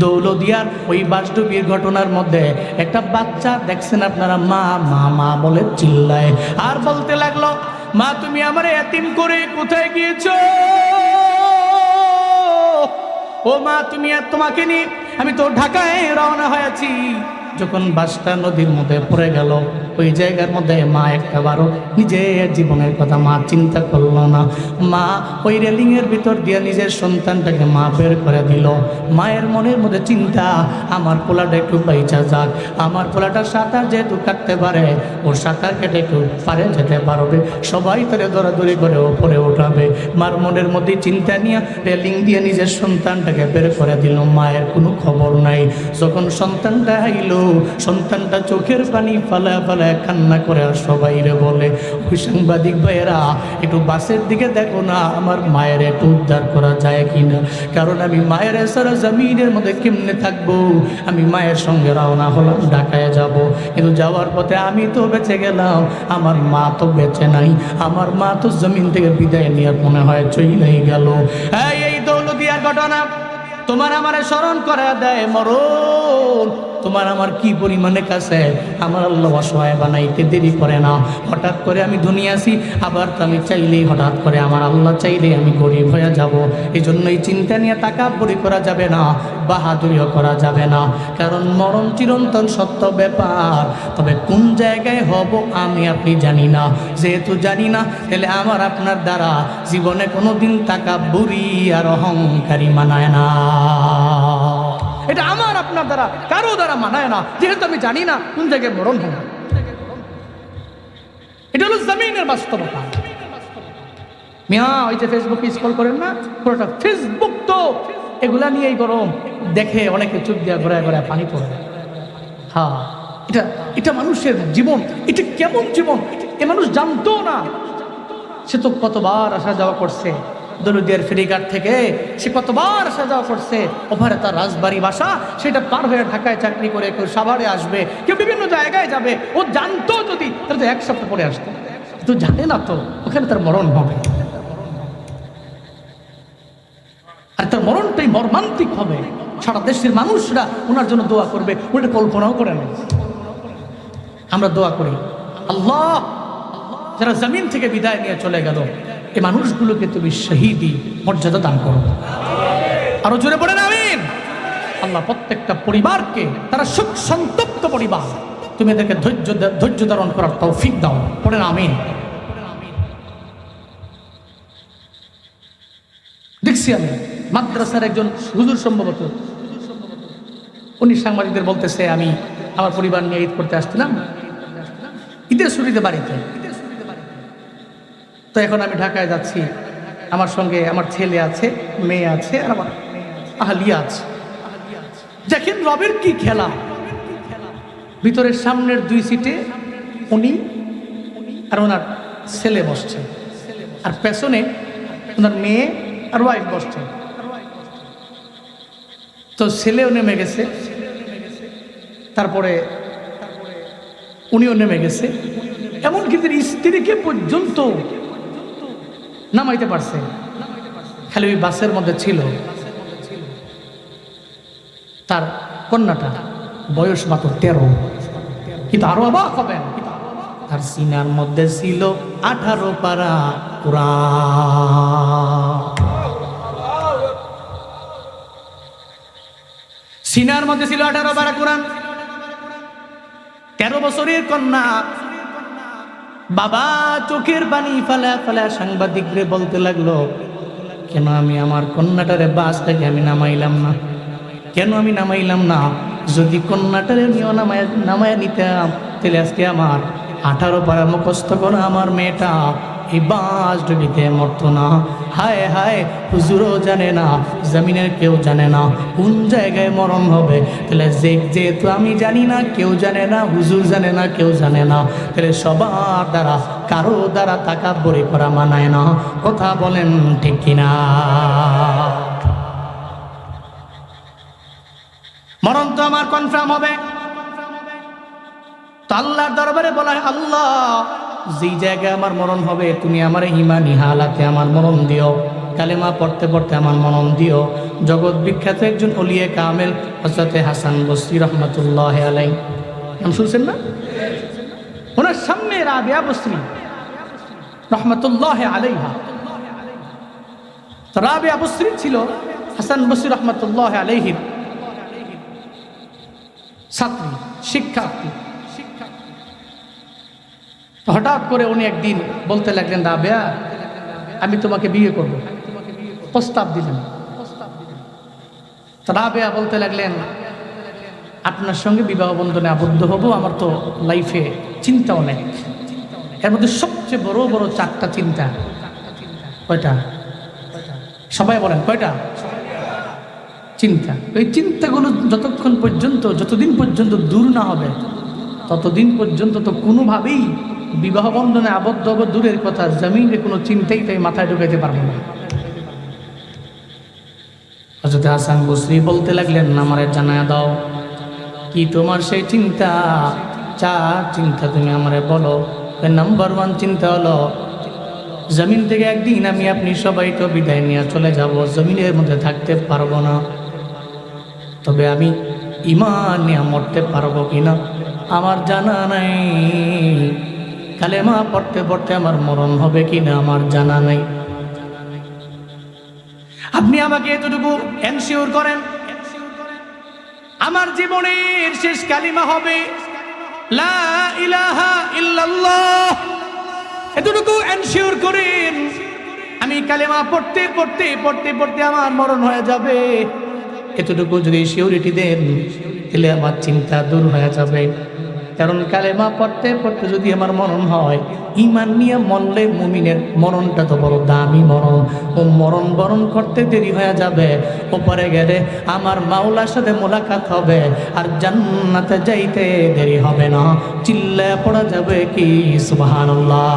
দৌলদিয়ার ওই বাসডুবির ঘটনার মধ্যে একটা বাচ্চা দেখছেন আপনারা, মা মা মা বলে চিল্লায় আর বলতে লাগলো, মা তুমি আমার এতিম করে কোথায় গিয়েছো? ও মা তুমি আর তোমাকে নিয়ে আমি তো ঢাকায় রওনা হয়েছি। যখন বাসটা নদীর মধ্যে পড়ে গেল, ওই জায়গার মধ্যে মা একটাবারও নিজের জীবনের কথা মা চিন্তা করলো না। মা ওই রেলিংয়ের ভিতর দিয়ে নিজের সন্তানটাকে মা বের করে দিল। মায়ের মনের মধ্যে চিন্তা, আমার পোলাটা একটু বাইচা যাক, আমার পোলাটা সাঁতার যেহেতু কাটতে পারে, ওর সাঁতার কেটে একটু পারে যেতে পারবে, সবাই তারে দৌড়াদৌড়ি করে ওপরে উঠাবে। মার মনের মধ্যে চিন্তা নিয়ে রেলিং দিয়ে নিজের সন্তানটাকে বের করে দিল। মায়ের কোনো খবর নাই। যখন সন্তানটা আইল, সন্তানটা চোখের পানি ফালা ফালা কান্না করে আর সবাই রে বলে, ওই সাংবাদিক ভাইয়েরা একটু বাসের দিকে দেখো না, আমার মায়ের একটু উদ্ধার করা যায় কিনা, কারণ আমি মায়ের সারা জমিনের মধ্যে কেমনে থাকবো। আমি মায়ের সঙ্গে রওনা হলাম, ঢাকায় যাব, কিন্তু যাওয়ার পথে আমি তো বেঁচে গেলাম, আমার মা তো বেঁচে নাই, আমার মা তো জমিন থেকে বিদায় নিয়ে মনে হয় চলেই গেল। এই দৌলদিয়ার ঘটনা তোমার আমারে স্মরণ করে দেয় মরণ তোমার আমার কি পরিমাণে কাছে। আমার আল্লাহ অসহায় বানাইতে দেরি করে না। হঠাৎ করে আমি দুনিয়া আসি, আবার তো আমি চাইলেই হঠাৎ করে আমার আল্লাহ চাইলেই আমি গরিব হয়ে যাব। এই জন্য এই চিন্তা নিয়ে তাকাব্বুরি করা যাবে না, বাহাদুরিও করা যাবে না, কারণ মরণ চিরন্তন সত্য ব্যাপার। তবে কোন জায়গায় হব আমি আপনি জানি না। যেহেতু জানি না, তাহলে আমার আপনার দ্বারা জীবনে কোনোদিন তাকাব্বুরি আর অহংকারী মানায় না। এটা আমার আপনার দ্বারা কারো দ্বারা মানায় না, যেহেতু আমি জানি না কোন জায়গায় মরণ হবে। এটা হলো জমিনের বাস্তবতা। মিয়া ওই যে ফেসবুকে স্ক্রল করেন না, পুরোটা ফেসবুক তো এগুলা নিয়েই গরম। দেখে অনেকে চুপ দিয়া ঘোরায় ঘোরায় পানি পড়ে। হ্যাঁ, এটা মানুষের জীবন। এটা কেমন জীবন এ মানুষ জানতো না। সে তো কতবার আসা যাওয়া করছে দৌলদিয়ার ফেরিঘাট থেকে, সে কতবার আসা যাওয়া করছে। ওভারে তার রাজবাড়ি বাসা, সেটা পার হয়ে ঢাকায় চাকরি করে কেউ সাভারে আসবে, কেউ বিভিন্ন জায়গায় যাবে। ও জানতো যদি, তাহলে তো এক সপ্তাহ পরে আসতো। তো জানে না তো ওখানে তার মরণ হবে, আর তার মরণটাই মর্মান্তিক হবে। সারা দেশের মানুষরা ওনার জন্য দোয়া করবে, ওটা কল্পনাও করে না। আমরা দোয়া করি, আল্লাহ যারা জমিন থেকে বিদায় নিয়ে চলে গেল, এই মানুষগুলোকে তুমি শহীদি মর্যাদা দান করো। আরো জোরে পড়েন আমিন। আল্লাহ প্রত্যেকটা পরিবারকে, তারা সুখ সন্তপ্ত পরিবার, তুমি এদেরকে ধৈর্য ধারণ করার তৌফিক দাও। পড়েন আমিন। দেখছি আমি মাদ্রাসার একজন হুজুর, সম্ভবত উনি সাংবাদিকদের বলতেছে, আমি আমার পরিবার নিয়ে ঈদ করতে আসছিলাম ঈদের ছুটিতে বাড়িতে। তো এখন আমি ঢাকায় যাচ্ছি, আমার সঙ্গে আমার ছেলে আছে, মেয়ে আছে, আর আমার আহলিয়া আছে। দেখেন রবের কি খেলা। ভিতরের সামনের 2 সিটে উনি আর ওনার ছেলে বসছে, আর পেছনে ওনার মেয়ে আর ওয়াইফ বসছে। তো ছেলেও নেমে গেছে, তারপরে উনিও নেমে গেছে, এমনকি তার স্ত্রীকে পর্যন্ত নামাইতে পারছে। খালি ওই বাসের মধ্যে ছিল তার কন্যাটা, বয়স মাত্র 13। কিন্তু আরো অবাক হবেন, তার সিনার মধ্যে ছিল 18 পারা কুরআন। সিনার মধ্যে ছিল 18 পারা কুরআন। 13 বছরের কন্যা। বাবা চোখের পানি ফেলা ফেলা সাংবাদিকরে বলতে লাগলো, কেন আমি আমার কন্যাটারে বাস থেকে আমি নামাইলাম না, কেন আমি নামাইলাম না? যদি কন্যাটারে নিয়েও নামায় নিতাম, তাহলে আজকে আমার 18 পারা মুখস্থ করা আমার মেয়েটা এই বাস ডুবিতে মরতো না। হায় হায়, হুজুরও জানে না, জমিনের কেউ জানে না কোন জায়গায় মরণ হবে। তাহলে যেহেতু আমি জানি না, কেউ জানে না, হুজুর জানে না, কেউ জানে না, তাহলে সবার দ্বারা কারো দ্বারা তাকাব্বুরি করা মানায় না। কথা বলেন ঠিক কিনা? মরণ তো আমার কনফার্ম হবে। তো আল্লাহর দরবারে বলা হয়, আল্লাহ যেই জায়গায় আমার মরণ হবে, তুমি আমার ঈমানি হালাতে আমার মরণ দিও। কালেমা পড়তে পড়তে আমার মনন দিও। জগৎ বিখ্যাত একজন ওলিয়ে কামেল হযরতে হাসান বসরি রহমাতুল্লাহ আলাইহি, নাম শুনছেন না? ওনার সামনে রাবিয়া বসরি রহমাতুল্লাহ আলাইহা, রাবিয়া বসরি ছিল হাসান বসরি রহমাতুল্লাহ আলাইহির ছাত্রী, শিক্ষার্থী। হঠাৎ করে উনি একদিন বলতে লাগলেন, রাবিয়া আমি তোমাকে বিয়ে করব, প্রস্তাব দিলেন। রাবিয়া বলতে লাগলেন, আপনার সঙ্গে বিবাহ বন্ধনে আবদ্ধ হব, আমার তো লাইফে চিন্তা অনেক, এর মধ্যে সবচেয়ে বড় বড় 4টা চিন্তা। কয়টা? সবাই বলেন কয়টা চিন্তা? ওই চিন্তাগুলো যতক্ষণ পর্যন্ত, যতদিন পর্যন্ত দূর না হবে ততদিন পর্যন্ত তো কোনোভাবেই বিবাহ বন্ধনে আবদ্ধ হবে দূরের কথা, জমিনে কোনো চিন্তাই তাই মাথায় ঢুকাইতে পারবো না। হযরত হাসান বসরি বলতে লাগলেন, আমারে জানায়া দাও কি তোমার সেই চিন্তা? 4 চিন্তা তুমি আমারে বলো। নাম্বার 1 চিন্তা হলো, জমিন থেকে একদিন আমি আপনি সবাই তো বিদায় নিয়ে চলে যাব, জমিনের মধ্যে থাকতে পারবো না, তবে আমি ঈমান নিয়ে মরতে পারবো কিনা আমার জানা নাই। কালেমা পড়তে পড়তে আমার মরণ হবে কিনা আমার জানা নাই। আপনি আমাকে এতটুকু এনশিওর করেন, আমার জীবনের শেষ কালিমা হবে লা ইলাহা ইল্লাল্লাহ, এতটুকু এনশিওর করেন। আমি কালেমা পড়তে পড়তে পড়তে পড়তে আমার মরণ হয়ে যাবে, এতটুকু যদি সিউরিটি দেন তাহলে আমার চিন্তা দূর হয়ে যাবে। কারণ কালেমা পড়তে পড়তে যদি আমার মরণ হয়, ঈমান নিয়ে মরলে মুমিনের মরণটা তো বড় দামি মরণ, ও মরণ বরণ করতে দেরি হয়ে যাবে, ওপরে গেলে আমার মাওলার সাথে মোলাকাত হবে, আর জান্নাতে যাইতে দেরি হবে না। চিল্লায় পড়া যাবে কি সুবহানাল্লাহ।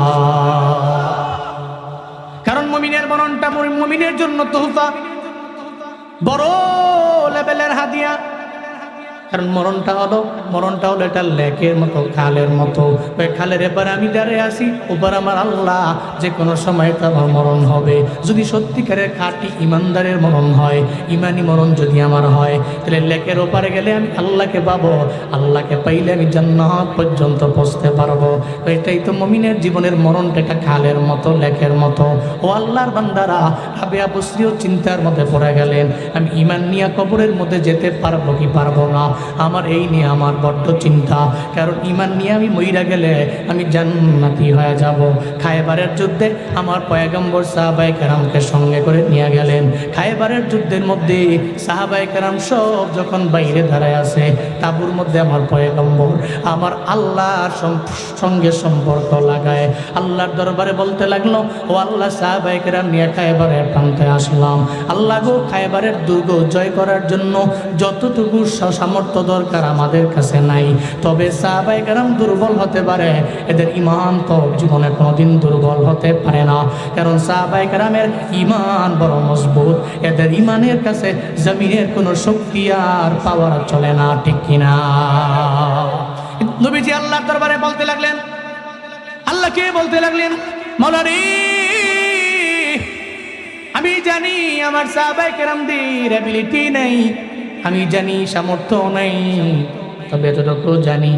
কারণ মুমিনের মরণটা মুমিনের জন্য তোহফা, বড় লেভেলের হাদিয়া। কারণ মরণটা হলো এটা লেকের মতো, খালের মতো। ওই খালের এবার আমি দাঁড়িয়ে আসি, ওবার আমার আল্লাহ যে কোনো সময় তো আমার মরণ হবে। যদি সত্যিকারের খাঁটি ইমানদারের মরণ হয়, ইমানি মরণ যদি আমার হয়, তাহলে লেকের ওপারে গেলে আমি আল্লাহকে পাবো, আল্লাহকে পাইলে আমি জান্নাত পর্যন্ত পৌঁছতে পারবো। এটাই তো মুমিনের জীবনের মরণটা, একটা খালের মতো, লেকের মতো। ও আল্লাহর বান্দারা, রাবিয়া বসরিও চিন্তার মধ্যে পড়ে গেলেন, আমি ইমান নিয়ে কবরের মধ্যে যেতে পারবো কি পারবো না। আমার এই নিয়ে আমার বড্ড চিন্তা, কারণ ঈমান নিয়ে আমি মইরা গেলে আমি জান্নাতি হয়ে যাব। খায়বারের যুদ্ধে আমার পয়গম্বর সাহাবায়ে কেরামকে সঙ্গে করে নিয়ে গেলেন। খায়বারের যুদ্ধের মধ্যে সাহাবায়ে কেরাম সব যখন বাইরে দাঁড়ায় আছে, তাঁবুর মধ্যে আমার পয়গম্বর আমার আল্লাহর সঙ্গে সম্পর্ক লাগায় আল্লাহর দরবারে বলতে লাগলো, ও আল্লাহ, সাহাবায়ে কেরাম নিয়ে খায়বারের প্রান্তে আসলাম। আল্লাহ গো, খায়বারের দুর্গ জয় করার জন্য যতটুকু সামর্থ্য দরকার আমাদের কাছে নাই, তবে সাহাবায়ে কেরাম দুর্বল হতে পারে, এদের ঈমান তো জীবনে কোনোদিন দুর্বল হতে পারে না। কারণ সাহাবায়ে কেরামের ঈমান বড় মজবুত, এদের ঈমানের কাছে জমিনের কোনো শক্তি আর পাওয়ার চলে না, ঠিক কিনা? নবীজি আল্লাহর দরবারে বলতে লাগলেন, আল্লাহকে বলতে লাগলেন, মাওলা রে, আমি জানি আমার সাহাবায়ে কেরামদের এবিলিটি নেই, আমি জানি সামর্থ্য নেই, তবে এতটুকু জানি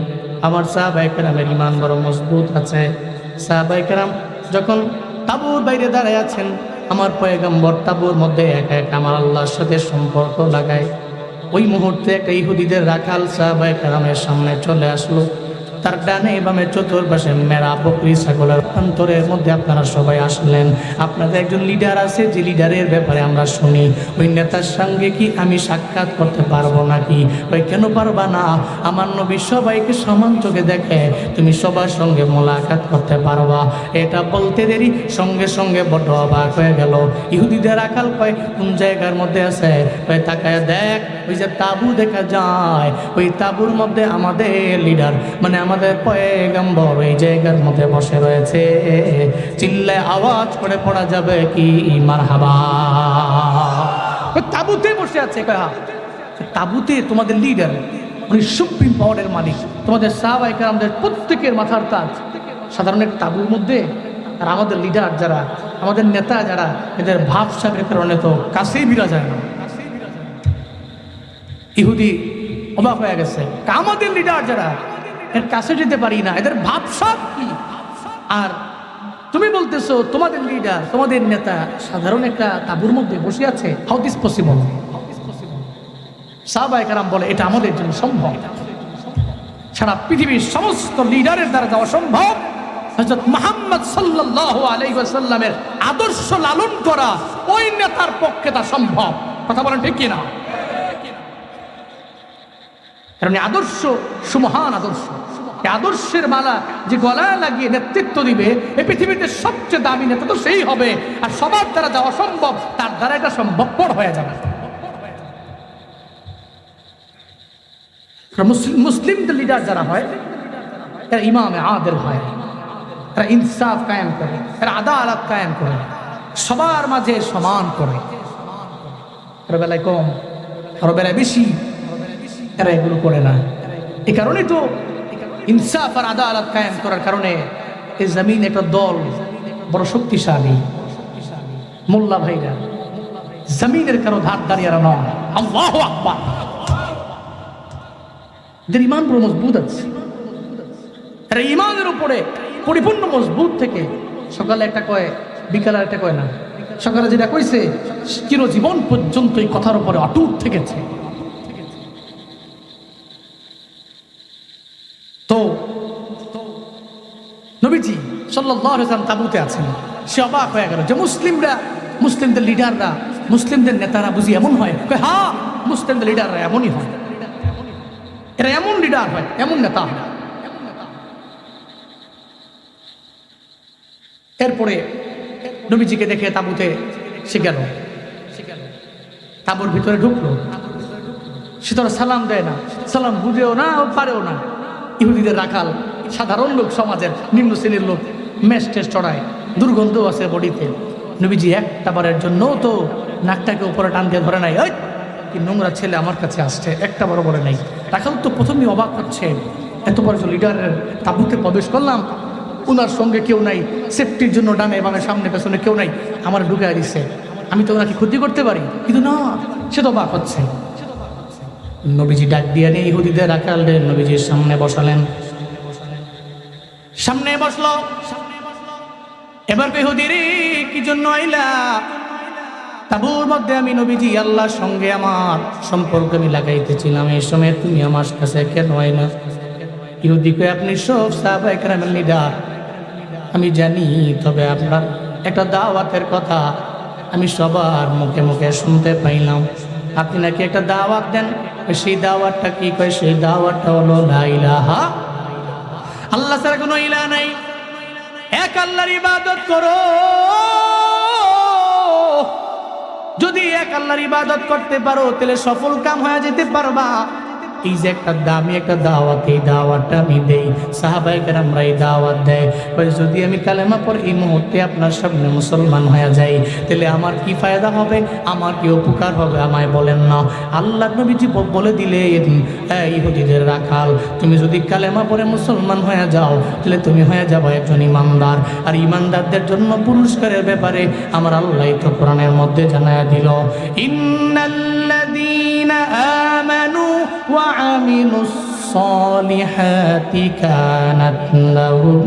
আমার সাহাবায়ে কেরামের ঈমান বড় মজবুত আছে। সাহাবায়ে কেরাম যখন তাঁবুর বাইরে দাঁড়ায় আছেন, আমার পয়গম্বর তাঁবুর মধ্যে একা একা আমার আল্লাহর সাথে সম্পর্ক লাগায়। ওই মুহূর্তে একটা ইহুদিদের রাখাল সাহাবায়ে কেরামের সামনে চলে আসলো। তার ডানে বামে চতুর্পাশে মেরা বকরি ছাগলের অন্তরের মধ্যে আপনারা সবাই আসলেন। আপনাদের একজন লিডার আছে, যে লিডারের ব্যাপারে আমরা শুনি, ওই নেতার সঙ্গে কি আমি সাক্ষাৎ করতে পারবো নাকি? ওই কেন পারবা না? আমার নবী সবাইকে সমান চোখে দেখে, তুমি সবার সঙ্গে মোলাকাত করতে পারবা। এটা বলতে দেরি সঙ্গে সঙ্গে বড় অবাক হয়ে গেল। ইহুদিদের রাখাল কয়, কোন জায়গার মধ্যে আছে? ওই তাকায় দেখ, ওই যে তাঁবু দেখা যায়, ওই তাঁবুর মধ্যে আমাদের লিডার মানে আমাদের পয়গম্বর এই জায়গার মধ্যে বসে রয়েছে। চিল্লায় আওয়াজ করে পড়া যাবে কি মারহাবা? তাঁবুতে বসে আছে। তাঁবুতে তোমাদের লিডার, উনি সুপ্রিম পাওয়ারের মালিক, তোমাদের সাহাবায়ে কেরামদের প্রত্যেকের মাথার তাজ। সাধারণ এক তাঁবুর মধ্যে আর আমাদের লিডার যারা আমাদের নেতা যারা, এদের ভাবসাবের কারণে তো কাছেই বিরা যায় না। ইহুদি অবাক হয়ে গেছে, আমাদের লিডার যারা, এর কাছে যেতে পারি না, এদের ভাবসাব কি? আর তুমি বলতেছো তোমাদের লিডার, তোমাদের নেতা সাধারণ একটা তাঁবুর মধ্যে বসে আছে, হাউ দিস পসিবল? সাহাবায়ে কেরাম বলে এটা আমাদের জন্য সম্ভব। সারা পৃথিবীর সমস্ত লিডারের দ্বারা যাওয়া সম্ভব, হযরত মুহাম্মদ সাল্লাল্লাহু আলাইহি ওয়াসাল্লামের আদর্শ লালন করা ওই নেতার পক্ষে তা সম্ভব। কথা বলেন ঠিক কিনা? কারণ আদর্শ সুমহান আদর্শ, এই আদর্শের মালা যে গলায় লাগিয়ে নেতৃত্ব দিবে, এই পৃথিবীতে সবচেয়ে দামি নেতা তো সেই হবে। আর সবার দ্বারা যাওয়া সম্ভব, তার দ্বারা এটা সম্ভবপর হয়ে যাবে। মুসলিমদের লিডার যারা হয়, এরা ইমামে আদিল হয়, এরা ইনসাফ কায়েম করে, এরা আদালত কায়েম করে, সবার মাঝে সমান করে। কারো বেলায় কম, কারো বেলায় বেশি, এরা এগুলো করে না। এই কারণেই তো ইনসাফ আর আদালত কায়েম করার কারণে এই জমিন একটা দল বড় শক্তিশালী। মোল্লা ভাইরা জমিনের কারো ধার দাঁড়িয়ে নয়। আল্লাহু আকবার। এদের ইমান পুরো মজবুত আছে। এরা ইমানের উপরে পরিপূর্ণ মজবুত থেকে সকালে একটা কয়, বিকালে একটা কয় না। সকালে যেটা কইছে চিরজীবন পর্যন্ত এই কথার উপরে অটুট থেকেছে। তো নবীজি সাল্লাল্লাহু আলাইহি ওয়াসাল্লাম তাঁবুতে আছেন। সে অবাক হয়ে গেল যে মুসলিমরা, মুসলিমদের লিডাররা, মুসলিমদের নেতারা বুঝি এমন হয়? হ্যাঁ, মুসলিমদের লিডাররা এমনই হয়। এরা এমন লিডার হয়, এমন নেতা হয়। এরপরে নবীজিকে দেখে তাঁবুতে সে গেল, তাঁবুর ভিতরে ঢুকলো। সে তো সালাম দেয় না, সালাম বুঝেও না, পারেও না। ইহুদিদের রাখাল, সাধারণ লোক, সমাজের নিম্ন শ্রেণীর লোক, মেষ টেস চড়ায়, দুর্গন্ধ আছে বডিতে। নবীজি একটা বারের জন্য তো নাকটাকে উপরে টান দিয়ে ধরে নাই, ওই কি নোংরা ছেলে আমার কাছে আসছে, একটা বারও বলে নাই। রাখাল তো প্রথমেই অবাক হচ্ছে, এত বড় লিডারের তাঁবুতে প্রবেশ করলাম, ওনার সঙ্গে কেউ নাই, সেফটির জন্য ডানে বামে সামনে পেছনে কেউ নাই, আমার ঢুকে দিচ্ছে, আমি তো ওনাকে ক্ষতি করতে পারি। কিন্তু না, সে তো অবাক হচ্ছে। নবীজি ডাক দিয়ে নিয়ে ইহুদিদের রাখালদের নবীজির সামনে বসালেন। সামনে বসলো। এবার ইহুদি রে, কি জন্য আইলা? তাঁবুর মধ্যে আমি নবীজি আল্লাহর সঙ্গে আমার সম্পর্ক আমি লাগাইতেছিলাম, এই সময় তুমি আমার কাছে কেন আইলা? ইহুদি কয়, আপনি সব সাহাবায়ে কেরামের লিডার আমি জানি, তবে আপনার একটা দাওয়াতের কথা আমি সবার মুখে মুখে শুনতে পাইলাম। আপনি নাকি একটা দাওয়াত দেন, সেই দাওয়াতটা কি? কয় সেই দাওয়াতটা হলো লা ইলাহা, আল্লাহ ছাড়া কোনো ইলাহ নাই, এক আল্লাহর ইবাদত করো। যদি এক আল্লাহর ইবাদত করতে পারো তাহলে সফল কাম হয়ে যেতে পারবা। এই যে একটা দামি একটা দাওয়াত, এই দাওয়াতটা আমি দেই, সাহাবায়ে কেরামরা এই দাওয়াত দেয়। যদি আমি কালেমা পড়ে এই মুহূর্তে আপনার সামনে মুসলমান হয়ে যাই, তাহলে আমার কি ফায়দা হবে, আমার কি উপকার হবে, আমায় বলেন না। আল্লাহ নবীজি বলে দিলেন, ইহুদিদের রাখাল, তুমি যদি কালেমা পড়ে মুসলমান হয়ে যাও, তাহলে তুমি হয়ে যাবে একজন ইমানদার। আর ইমানদারদের জন্য পুরস্কারের ব্যাপারে আমার আল্লাহ তো কোরআনের মধ্যে জানায়া দিল, ইন্নাল্লাযীনা আমানু وعملوا الصالحات كانت لهم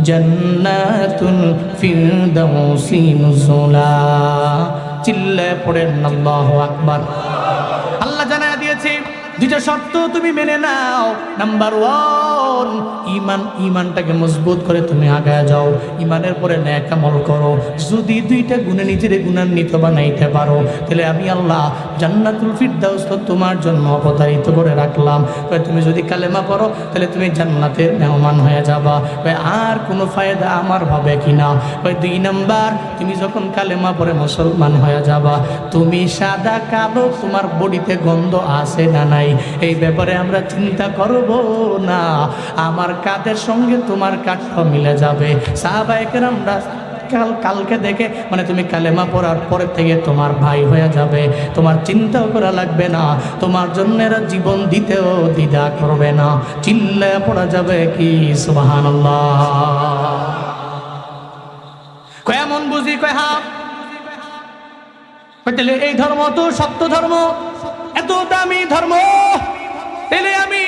جنات الفردوس نزلا। চিল্লায়ে পড়েন আল্লাহু আকবার। আল্লাহ জানায়া দিয়েছে দুইটা শর্ত তুমি মেনে নাও। নাম্বার 1, ঈমান, ঈমানটাকে মজবুত করে তুমি আগায় যাও, ঈমানের পরে নেক আমল করো। যদি দুইটা গুণে নিজের গুণান্বিত বানাইতে পারো, তাহলে আমি আল্লাহ জান্নাতুল ফিরদাউস তোমার জন্য অবধারিত করে রাখলাম। তুমি যদি কালেমা পড়ো তাহলে তুমি জান্নাতের মেহমান হয়ে যাবা। আর কোনো ফায়দা আমার হবে কিনা? 2 নাম্বার, তুমি যখন কালেমা পড়ে মুসলমান হয়ে যাবা, তুমি সাদা কালো তোমার বডিতে গন্ধ আছে না নাই, এই ব্যাপারে আমরা চিন্তা করব না। আমার কাঁধের সঙ্গে তোমার কাঠটা মিলে যাবে। সাহাবায়ে কেরামরা কালকে দেখে, মানে তুমি কালেমা পড়ার পরে থেকে তোমার ভাই হয়ে যাবে, তোমার চিন্তাও করা লাগবে না, তোমার জন্য এরা জীবন দিতেও দ্বিধা করবে না। চিল্লায়া পড়া যাবে কি সুবহানাল্লাহ। কয় এমন বুঝি? কয় হ্যাঁ। তাহলে এই ধর্ম তো সত্য ধর্ম, এত দামি ধর্ম, তাহলে আমি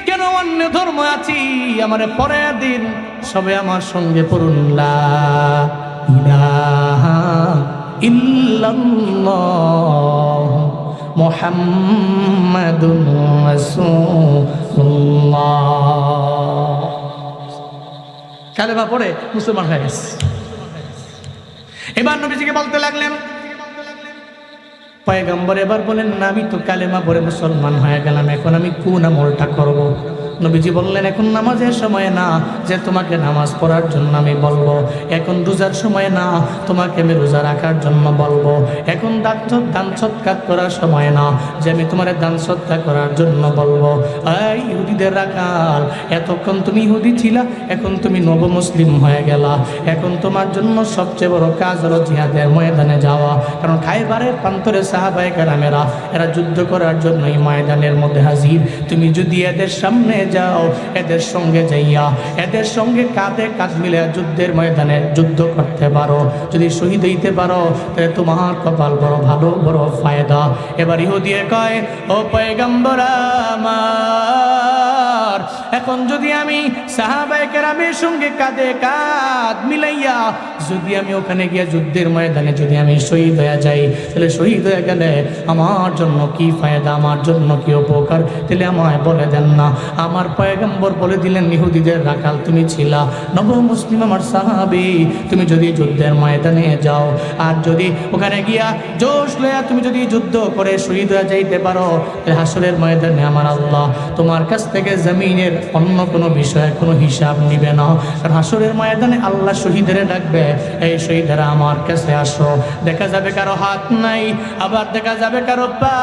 কেন অন্য ধর্ম আছি? আমার পরের দিন সবে আমার সঙ্গে পড়ুন লা ইলাহা ইল্লাল্লাহ মুহাম্মাদুর রাসূলুল্লাহ। কালেমা পড়ে মুসলমান হয়ে গেছে। এবার নবীজিকে বলতে লাগলেন, পয়গম্বর এবার বলেন না, আমি তো কালেমা পড়ে মুসলমান হয়ে গেলাম, এখন আমি কোন আমলটা করব? নবীজি বললেন, এখন নামাজের সময় না যে তোমাকে নামাজ পড়ার জন্য আমি বলবো, এখন রোজার সময় না তোমাকে আমি রোজা রাখার জন্য বলবো, এখন দান সৎকার করার সময় না যে আমি তোমার দান সৎকার করার জন্য বলবো। এই ইহুদিদের রাখাল, এতক্ষণ তুমি ইহুদি ছিলা, এখন তুমি নবমুসলিম হয়ে গেলা, এখন তোমার জন্য সবচেয়ে বড় কাজ হলো জিহাদের ময়দানে যাওয়া। কারণ খায়বারের প্রান্তরে সাহাবায়ে কেরামেরা এরা যুদ্ধ করার জন্য এই ময়দানের মধ্যে হাজির। তুমি যদি এদের সামনে যাও, এদের সঙ্গে যাইয়া এদের সঙ্গে কাঁধে কাঁধ মিলে যুদ্ধের ময়দানে যুদ্ধ করতে পারো, যদি শহীদ হইতে পারো, তাহলে তোমার কপাল বড় ভালো, বড় ফায়দা। এবার ইহুদিয়ে কয়, ও পয়গম্বর আমার, এখন যদি আমি সাহাবায়ে কেরামের সঙ্গে কাঁধে কাঁধ মিলাইয়া যদি আমি ওখানে গিয়ে যুদ্ধের ময়দানে যদি আমি শহীদ হয়ে যাই, তাহলে শহীদ হয়ে গেলে আমার জন্য কি ফায়দা, আমার জন্য কি উপকার? তাহলে আমায় বলে দেন না। আমার পয়গম্বর বলে দিলেন, ইহুদিদের রাখাল তুমি ছিলা, নব মুসলিম আমার সাহাবী, তুমি যদি যুদ্ধের ময়দানে যাও আর যদি ওখানে গিয়া জোশ লয়া তুমি যদি যুদ্ধ করে শহীদ হয়ে যাইতে পারো, তাহলে হাসরের ময়দানে আমার আল্লাহ তোমার কাছ থেকে জমিনের অন্য কোনো বিষয়ে কোনো হিসাব নিবে না। কারণ হাসরের ময়দানে আল্লাহ শহীদের ডাকবে, এই শহীদেরা আমার কাছে আসো। দেখা যাবে কারো হাত নাই, আবার দেখা যাবে কারো পা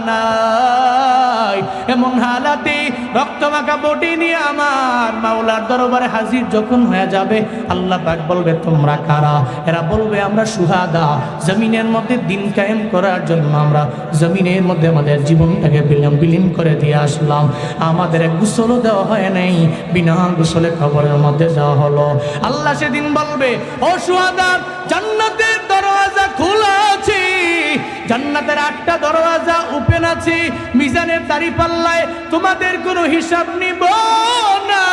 নাই, এমন হালাতে রক্তমাখা বটি নিয়ে আমার মাওলার দরবারে হাজির যখন হয়ে যাবে, আল্লাহ পাক বলবে তোমরা কারা? এরা বলবে আমরা শুহাদা, জমিনের মধ্যে দিন কায়েম করার জন্য আমরা জমিনের মধ্যে আমাদের জীবনটাকে বিলীন করে দিয়ে আসলাম, আমাদের গোসলও দেওয়া হয় নাই, বিনা গোসলে কবরের মধ্যে দেওয়া হলো। আল্লাহ সেদিন বলবে, ও শুহাদা, জান্নাতের দরওয়াজা খোলা আছে, জান্নাতের 8টা দরওয়াজা ওপেন আছে, মিজানের দাঁড়িপাল্লায় তোমাদের কোনো হিসাব নিব না।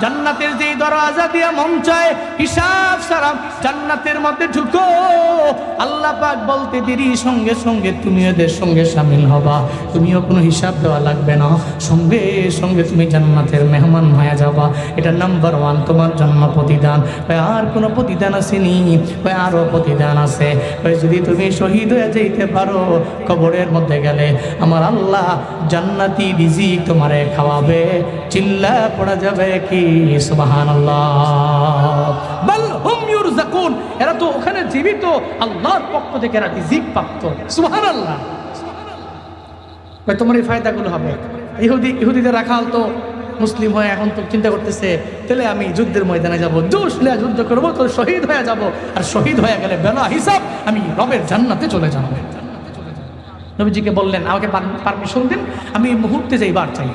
জান্নাতের যেই দরওয়াজা দিয়া মন চায় হিসাব সারাম জান্নাতের মধ্যে ঢুকো। আল্লাহ পাক বলতে দেরি সঙ্গে সঙ্গে তুমি এদের সঙ্গে শামিল হবা, তুমিও কোনো হিসাব দেওয়া লাগবে না, সঙ্গে সঙ্গে তুমি জান্নাতের মেহমান হয়ে যাবা। এটা নাম্বার 1 তোমার জন্য প্রতিদান। আর কোনো প্রতিদান আসেনি? আরও প্রতিদান আছে। যদি তুমি শহীদ হয়ে যেতে পারো, কবরের মধ্যে গেলে আমার আল্লাহ জান্নাতি রিজিক তোমারে খাওয়াবে। চিল্লা পড়া যাবে কি সুবহানাল্লাহ। বাল হুম ইউরযাকুন, এরা তো ওখানে জীবিত, আল্লাহর পক্ষ থেকে এরা রিজিক প্রাপ্ত। সুবহানাল্লাহ। তোমার এই ফায়দাগুলো হবে। ইহুদিদের রাখাল তো মুসলিম হয়ে এখন তো চিন্তা করতেছে, তাহলে আমি যুদ্ধের ময়দানে যাব, জোশ নিয়ে যুদ্ধ করবো, তো শহীদ হয়ে যাব, আর শহীদ হয়ে গেলে বেলা হিসাব আমি রবের জান্নাতে চলে যাব। নবীজিকে বললেন, আমাকে পারমিশন দিন, আমি এই মুহূর্তে যাইবার চাই।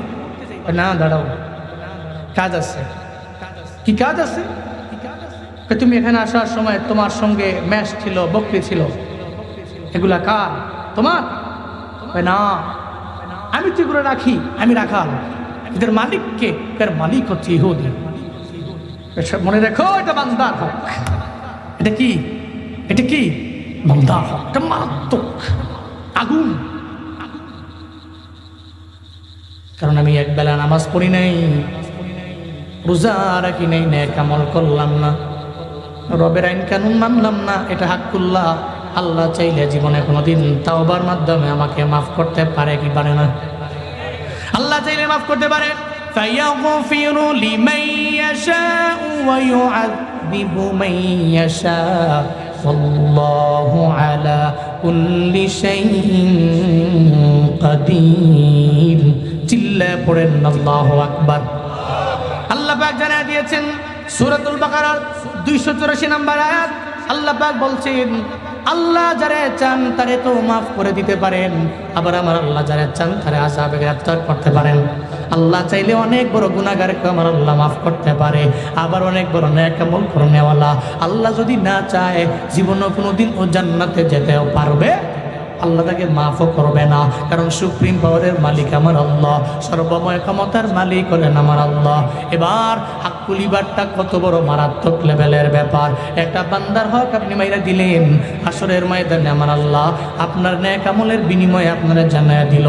না দাঁড়াও, কাজ আছে। কি কাজ আছে? তুমি এখানে আসার সময় তোমার সঙ্গে মেষ ছিল, বকরি ছিল, এগুলা কার? তোমার? না, আমি তো এগুলো রাখি, আমি রাখাল। এদের মালিককে? এর মালিক হচ্ছে ইহুদি। মনে রেখো, এটা বান্দার হক। এটা কি? এটা কি? বান্দার হক। এটা মারাত্মক আগুন। কারণ আমি একবেলা নামাজ পড়ি নাই, রোজা রাখি নাই, নেক আমল করলাম না, রবের আইন কানুন মানলাম না, এটা হাক্কুল্লাহ। আল্লাহ চাইলে জীবনে কোনোদিন তাওবার মাধ্যমে আমাকে মাফ করতে পারে কি পারে না? আল্লাহ চাইলে মাফ করতে পারে। ফায়াগফিরু লিমান ইয়াশাউ ওয়া ইউআযযিবু মান ইয়াশাউ ওয়াল্লাহু আলা কুল্লি শাইইন কাদির। চিল্লা পড়েন আল্লাহু আকবার। আল্লাহ পাক জানায় দিয়েছেন সূরাতুল বাকারার 284 নম্বর আয়াত। আল্লাহ পাক বলছেন, আল্লাহ যারে চান তারে তো মাফ করে দিতে পারেন, আবার আমার আল্লাহ যারে চান তারে আযাবে গ্রেফতার করতে পারেন। আল্লাহ চাইলে অনেক বড় গুনাহগারকে আমার আল্লাহ মাফ করতে পারে, আবার অনেক বড় নেক আমল করনেওয়ালা আল্লাহ যদি না চায় জীবনে কোনোদিন ও জান্নাতে যেতেও পারবে, আল্লাহ তাকে মাফও করবে না। কারণ সুপ্রিম পাওয়ারের মালিক আমার আল্লাহ, সর্বময় ক্ষমতার মালিক হলেন আমার আল্লাহ। এবার হাক্কুল ইবাদটা কত বড় মারাত্মক লেভেলের ব্যাপার। একটা বান্দার হক আপনি মাইরা দিলেন, হাসরের ময়দানে আমার আল্লাহ আপনার নেক আমলের বিনিময়ে আপনারা জানায়া দিল,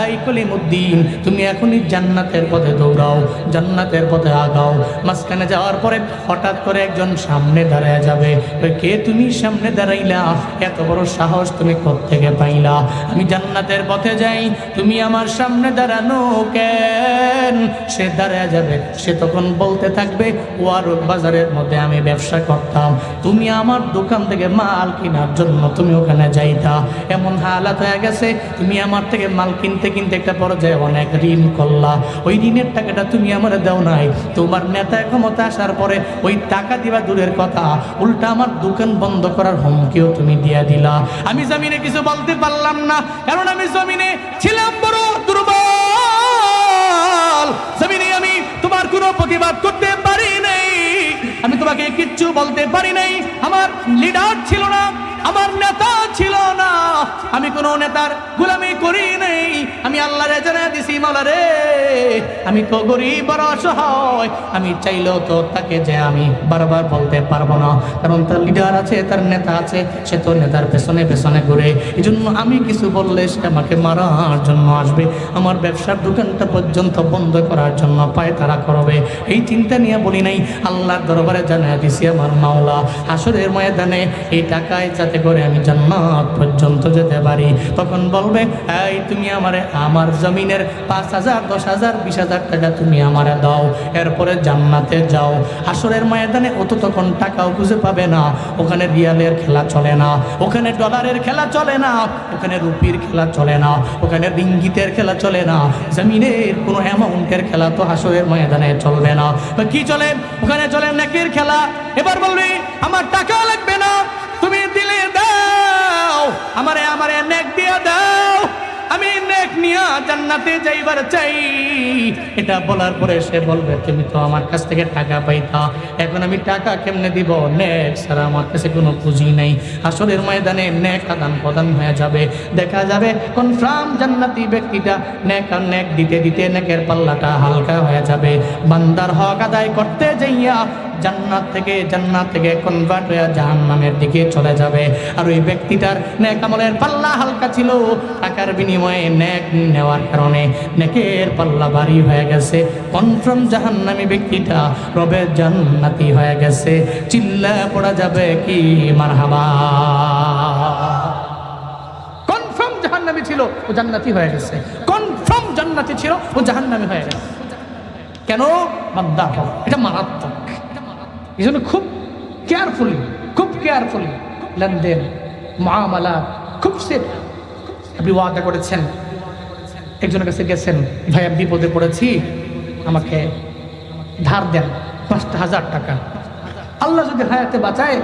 এই কলিমুদ্দিন তুমি এখনই জান্নাতের পথে দৌড়াও, জান্নাতের পথে আগাও। মাঝখানে যাওয়ার পরে হঠাৎ করে একজন সামনে দাঁড়ায় যাবে, কে তুমি সামনে দাঁড়াইলা, এত বড় সাহস তুমি কোত্থেকে পাইলা, আমি জান্নাতের পথে যাই তুমি আমার সামনে দাঁড়ানো কেন? সে দাঁড়ায় যাবে, সে তখন বলতে থাকবে ওয়ারুক বাজারের মধ্যে আমি ব্যবসা করতাম, তুমি আমার দোকান থেকে মাল কেনার জন্য তুমি ওখানে যাইতা, এমন হালাত হয়ে গেছে তুমি আমার থেকে মাল কিনতে কিনতে একটা পর্যায়ে অনেক ঋণ করলা, ওই ঋণের টাকাটা তুমি আমার দাও নাই, তোমার নেতা ক্ষমতা আসার পরে ওই টাকা দিবা দূরের কথা, উল্টা আমার দোকান বন্ধ করার হুমকিও তুমি দিয়া দিলা। আমি জমিনে কিছু বলতে পারলাম না, কারণ আমি জমিনে ছিলাম বড় দুর্বল, জমিনে আমি তোমার কোনো প্রতিবাদ করতে পারি নাই, আমি তোমাকে কিচ্ছু বলতে পারি নাই, আমার লিডার ছিল না, আমার নেতা ছিল না, আমি কোনো নেতার গোলামি করি নাই, আমি আল্লাহরে জানাই দিছি মাওলা রে আমি তো গরিব বড় অসহায়, আমি চাইলেও তো তাকে যে আমি বারবার বলতে পারবো না, কারণ তার লিডার আছে, তার নেতা আছে, সে তো নেতার পেছনে পেছনে ঘুরে, এই জন্য আমি কিছু বললে সে আমাকে মারার জন্য আসবে, আমার ব্যবসার দোকানটা পর্যন্ত বন্ধ করার জন্য পায়তারা করবে, এই চিন্তা নিয়ে বলি নাই, আল্লাহর দরবারে জানাই দিছি আমার মাওলা হাসরের ময়দানে এই টাকায় যাতে করে আমি জান্নাত পর্যন্ত যেতে পারি, তখন বলবে এই তুমি আমারে আমার জমিনের 5,000 10,000 20,000 টাকা তুমি আমারে দাও, এরপরে জান্নাতে যাও। হাসরের ময়দানে অত তখন টাকাও খুঁজে পাবে না, ওখানে রিয়ালের খেলা চলে না, ওখানে ডলারের খেলা চলে না, ওখানে রুপির খেলা চলে না, ওখানে রিঙ্গিতের খেলা চলে না, জমিনের কোনো অ্যামাউন্টের খেলা তো হাসরের ময়দানে চলবে না। কি চলে? ওখানে চলে নেকের খেলা। এবার বলবি আমার টাকা লাগবে না, তুমি দিলে দাও, আমারে নেক দিয়ে দাও, আমি নেক নিয়া জান্নাতে যাইবার চাই। এটা বলার পরে সে বলবে তুমি তো আমার কাছ থেকে টাকা পাইতা, এখন আমি টাকা কেমনে দিব? নেক ছাড়া আমার কাছে কোনো পুঁজি নেই। হাসরের ময়দানে নেক আদান প্রদান হয়ে যাবে, দেখা যাবে কনফার্ম জান্নাতি ব্যক্তিটা নেক আর নেক দিতে দিতে নেকের পাল্লাটা হালকা হয়ে যাবে, বান্দার হক আদায় করতে যাইয়া জান্নাত থেকে কনভার্ট হয়ে জাহান্নামের দিকে চলে যাবে। আর ওই ব্যক্তিটার নেক আমলের পাল্লা হালকা ছিল, টাকার বিনিময়ে নেক নেওয়ার কারণে নেকের পাল্লা ভারী হয়ে গেছে, কনফার্ম জাহান্নামী ব্যক্তিটা রবের জান্নাতি হয়ে গেছে। চিল্লা পড়া যাবে কি মারহাবা? কনফার্ম জাহান্নামী ছিল ও জান্নাতি হয়ে গেছে, কনফার্ম জান্নাতি ছিল ও জাহান্নামী হয়ে গেছে। কেন? বান্দা হক, এটা মারাত্মক। এই জন্য খুব কেয়ারফুলি লেনদেন মুআমালা খুব সেফ। আপনি ওয়াদা করেছেন, একজনের কাছে গেছেন, ভাই আমি বিপদে পড়েছি, আমাকে ধার দেন 5,000 টাকা, আল্লাহ যদি হায়াতে বাঁচায়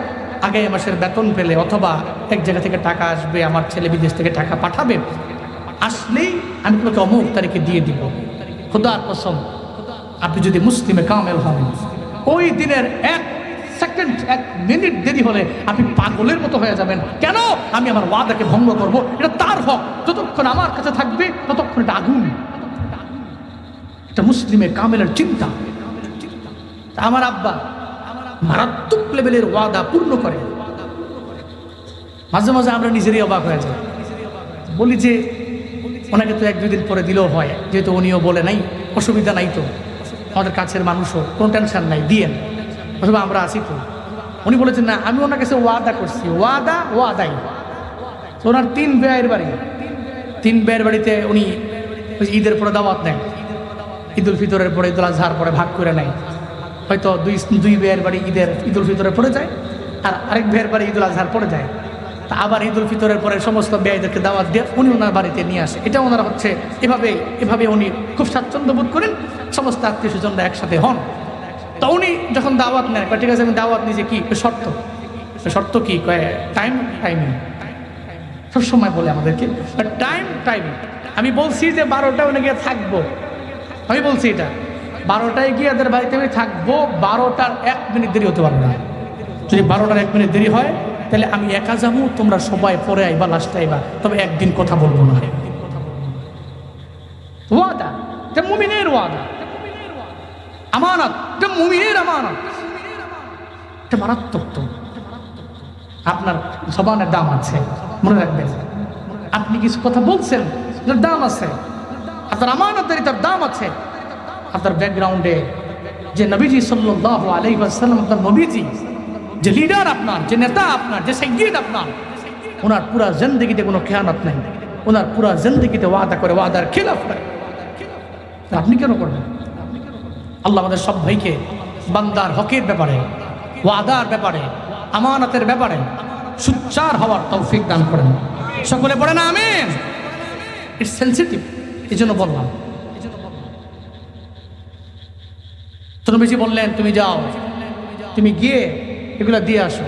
আগামী মাসের বেতন পেলে অথবা এক জায়গা থেকে টাকা আসবে, আমার ছেলে বিদেশ থেকে টাকা পাঠাবে, আসলেই আমি তোমাকে অমুক তারিখে দিয়ে দিব, খোদার কসম আপনি যদি মুসলিমে কামেল হন, ওই দিনের 1 সেকেন্ড 1 মিনিট দেরি হলে আপনি পাগলের মতো হয়ে যাবেন। কেন? আমি আমার ওয়াদাকে ভঙ্গ করব, এটা তার হক, যতক্ষণ আমার কাছে থাকবে ততক্ষণ এটা আগুন। এটা মুসলিমে কামেলের চিন্তা। আমার আব্বা মারাত্মক লেভেলের ওয়াদা পূর্ণ করে। মাঝে মাঝে আমরা নিজেরই অবাক হয়ে যাই, বলি যে ওনাকে তো 1-2 দিন পরে দিলেও হয়, যেহেতু উনিও বলে নাই, অসুবিধা নাই তো, আমাদের কাছের মানুষও, কোনো টেনশন নাই, দিয়েন, অথবা আমরা আছি তো। উনি বলেছেন না, আমি ওনার কাছে ওয়াদা করছি, ওয়াদাই। তো ওনার 3 ভাইয়ের বাড়ি, 3 ভাইয়ের বাড়িতে উনি ঈদের পরে দাওয়াত নেন, ঈদুল ফিতরের পরে ঈদুল আজহার পরে ভাগ করে নেয়, হয়তো 2 ভাইয়ের বাড়ি ঈদুল ফিতরের পরে যায়, আর আরেক ভাইয়ের বাড়ি ঈদুল আজহার পরে যায়, তা আবার ঈদুল ফিতরের পরে সমস্ত ব্যয়দেরকে দাওয়াত দিয়ে উনি ওনার বাড়িতে নিয়ে আসে। এটা ওনারা হচ্ছে এভাবে উনি খুব স্বাচ্ছন্দ্য বোধ করেন, সমস্ত আত্মীয় স্বজনরা একসাথে হন। তো উনি যখন দাওয়াত নেন, ঠিক আছে আমি দাওয়াত নিয়েছি, কি শর্ত? শর্ত কি কয় টাইম টাইমিং সবসময় বলে আমাদেরকে টাইম টাইমিং। আমি বলছি যে 12টায় ওখানে গিয়ে থাকবো, আমি বলছি এটা 12টায় গিয়ে এদের বাড়িতে আমি থাকবো, 12টার 1 মিনিট দেরি হতে পারবে না। যদি 12টার 1 মিনিট দেরি হয় তাহলে আমি একা যাবো, তোমরা সবাই পরে আইবা, লাস্টে আইবা, তবে একদিন কথা বলবো না। ওয়াদা, এটা মুমিনের ওয়াদা, আমানত, এটা মুমিনের আমানত, এটা মারাত্মক। তো আপনার জবানের দাম আছে, মনে রাখবেন। আপনি কিছু কথা বলছেন, এটার দাম আছে, আপনার আমানতের এটার দাম আছে। আপনার ব্যাকগ্রাউন্ডে যে নবীজি সাল্লাল্লাহু আলাইহি ওয়াসাল্লাম, আপনার নবীজি যে লিডার আপনার, যে নেতা আপনার, যে সাইয়্যিদ আপনার, ওনার পুরা জিন্দেগিতে কোনো খেয়ানত নাই, ওনার পুরা জিন্দেগিতে ওয়াদা করে, ওয়াদার খিলাফ করে। আপনি কেন করবেন? আল্লাহ আমাদের সব ভাইকে বান্দার হকের ব্যাপারে, ওয়াদার ব্যাপারে, আমানতের ব্যাপারে সুচ্চার হওয়ার তৌফিক দান করেন। সকলে পড়েন আমিন। ইটস সেনসিটিভ, এই জন্য বললাম। তো নবীজি বললেন তুমি যাও, তুমি গিয়ে এগুলা দিয়ে আসো।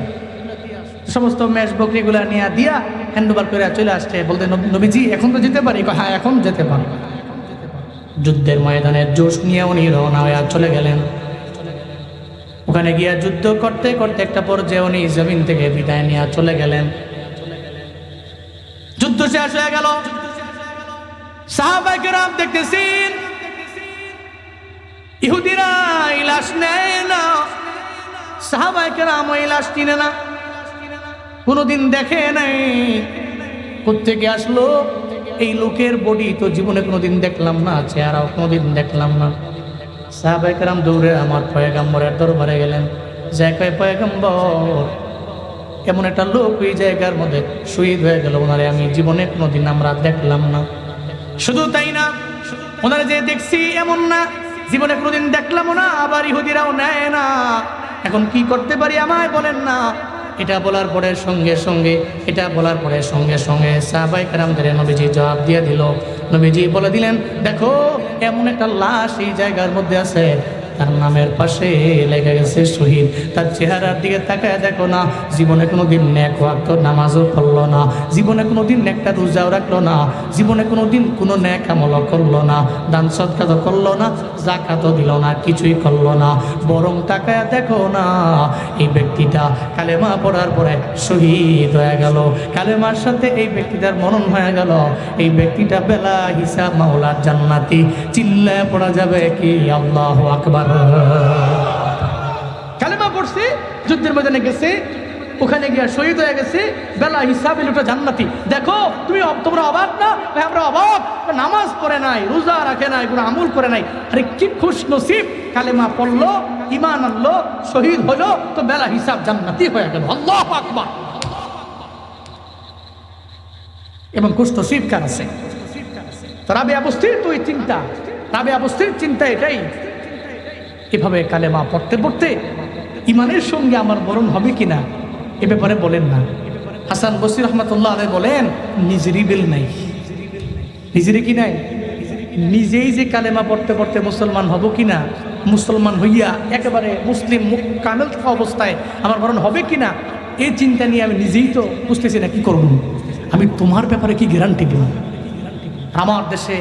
সমস্ত মেষ বকরিগুলা নিয়ে দিয়া হ্যান্ডওভার করে চলে আসছে। বলতে নবীজি এখন তো যেতে পারি? হ্যাঁ এখন যেতে পারি। যুদ্ধের ময়দানের জোশ নিয়ে উনি রওনা হয়ে চলে গেলেন। ওখানে গিয়া যুদ্ধ করতে করতে একটা পর্যায়ে উনি জমিন থেকে বিদায় নিয়ে চলে গেলেন। যুদ্ধ শেষ হয়ে গেল। সাহাবায়ে কেরাম দেখতেছেন ইহুদিরা এই লাশ নেয় না, সাহাবায়ে কেরাম ওই লাশ চিনে না, কোনোদিন দেখে নাই। কোত্থেকে আসলো এই লোকের বডি? তো জীবনে কোনোদিন দেখলাম না, চেহারাও কোনোদিন দেখলাম না। সাহাবায়ে কেরাম দৌড়ে আমার পয়গম্বরের দরবারে গেলেন। যে কয় পয়গম্বর, এমন একটা লোক ওই জায়গার মধ্যে শহীদ হয়ে গেল, ওনারে আমি জীবনে কোনোদিন আমরা দেখলাম না। শুধু তাই না, ওনারে যে দেখছি এমন না জীবনে কোনোদিন দেখলাম না, আবার ইহুদিরাও নেয় না। এখন কি করতে পারি আমায় বলেন না। এটা বলার পরে সঙ্গে সঙ্গে, এটা বলার পরে সঙ্গে সঙ্গে সাহাবায়ে কেরামদের নবীজি জবাব দিয়ে দিল। নবীজি বলে দিলেন, দেখো এমন একটা লাশ এই জায়গার মধ্যে আছে, তার নামের পাশে লেগে গেছে শহীদ। তার চেহারার দিকে তাকায় দেখো না, জীবনে কোনোদিন নেক ওয়াক্ত নামাজও পড়লো না, জীবনে কোনোদিন একটা রোজাও রাখলো না, জীবনে কোনোদিন কোনো নেক আমলও করলো না, দান সদকা তো করলো না, যাকাতও দিল না, কিছুই করলো না। বরং তাকায় দেখো না, এই ব্যক্তিটা কালেমা পড়ার পরে শহীদ হয়ে গেল, কালেমার সাথে এই ব্যক্তিটার মরণ হয়ে গেল। এই ব্যক্তিটা বেলা হিসাব মাওলার জান্নাতি। চিল্লায় পড়া যাবে কি আল্লাহু আকবার। কালেমা পড়ছে, যুদ্ধের ময়দানে গেছে, ওখানে গিয়ে শহীদ হয়ে গেছে, বেলা হিসাবে লোকটা জান্নাতি। দেখো তোমরা অবাক না? আমরা অবাক। নামাজ পড়ে নাই, রোজা রাখে নাই, কোনো আমল করে নাই। আরে কি খুশ নসিব, কালেমা পড়লো, ঈমান আনলো, শহীদ হলো, তো বেলা হিসাব জান্নাতি হয়ে গেল। আল্লাহু আকবার। এবং খুশ নসিব কার আছে? রাবেয়া বস্তির তো এই চিন্তা, রাবেয়া বস্তির চিন্তা এটাই। এভাবে কালেমা পড়তে পড়তে ইমানের সঙ্গে আমার মরণ হবে কিনা এ ব্যাপারে বলেন না। হাসান বসরি রহমাতুল্লাহ আলাইহি বলেন, নিজেরই বেল নাই, নিজেরই কি নাই, নিজেই যে কালেমা পড়তে পড়তে মুসলমান হব কিনা, মুসলমান হইয়া একেবারে মুসলিম কামেল থাকা অবস্থায় আমার মরণ হবে কিনা, এই চিন্তা নিয়ে আমি নিজেই তো বুঝতেছি না কি করব। আমি তোমার ব্যাপারে কি গ্যারান্টি দেব? আমার দেশে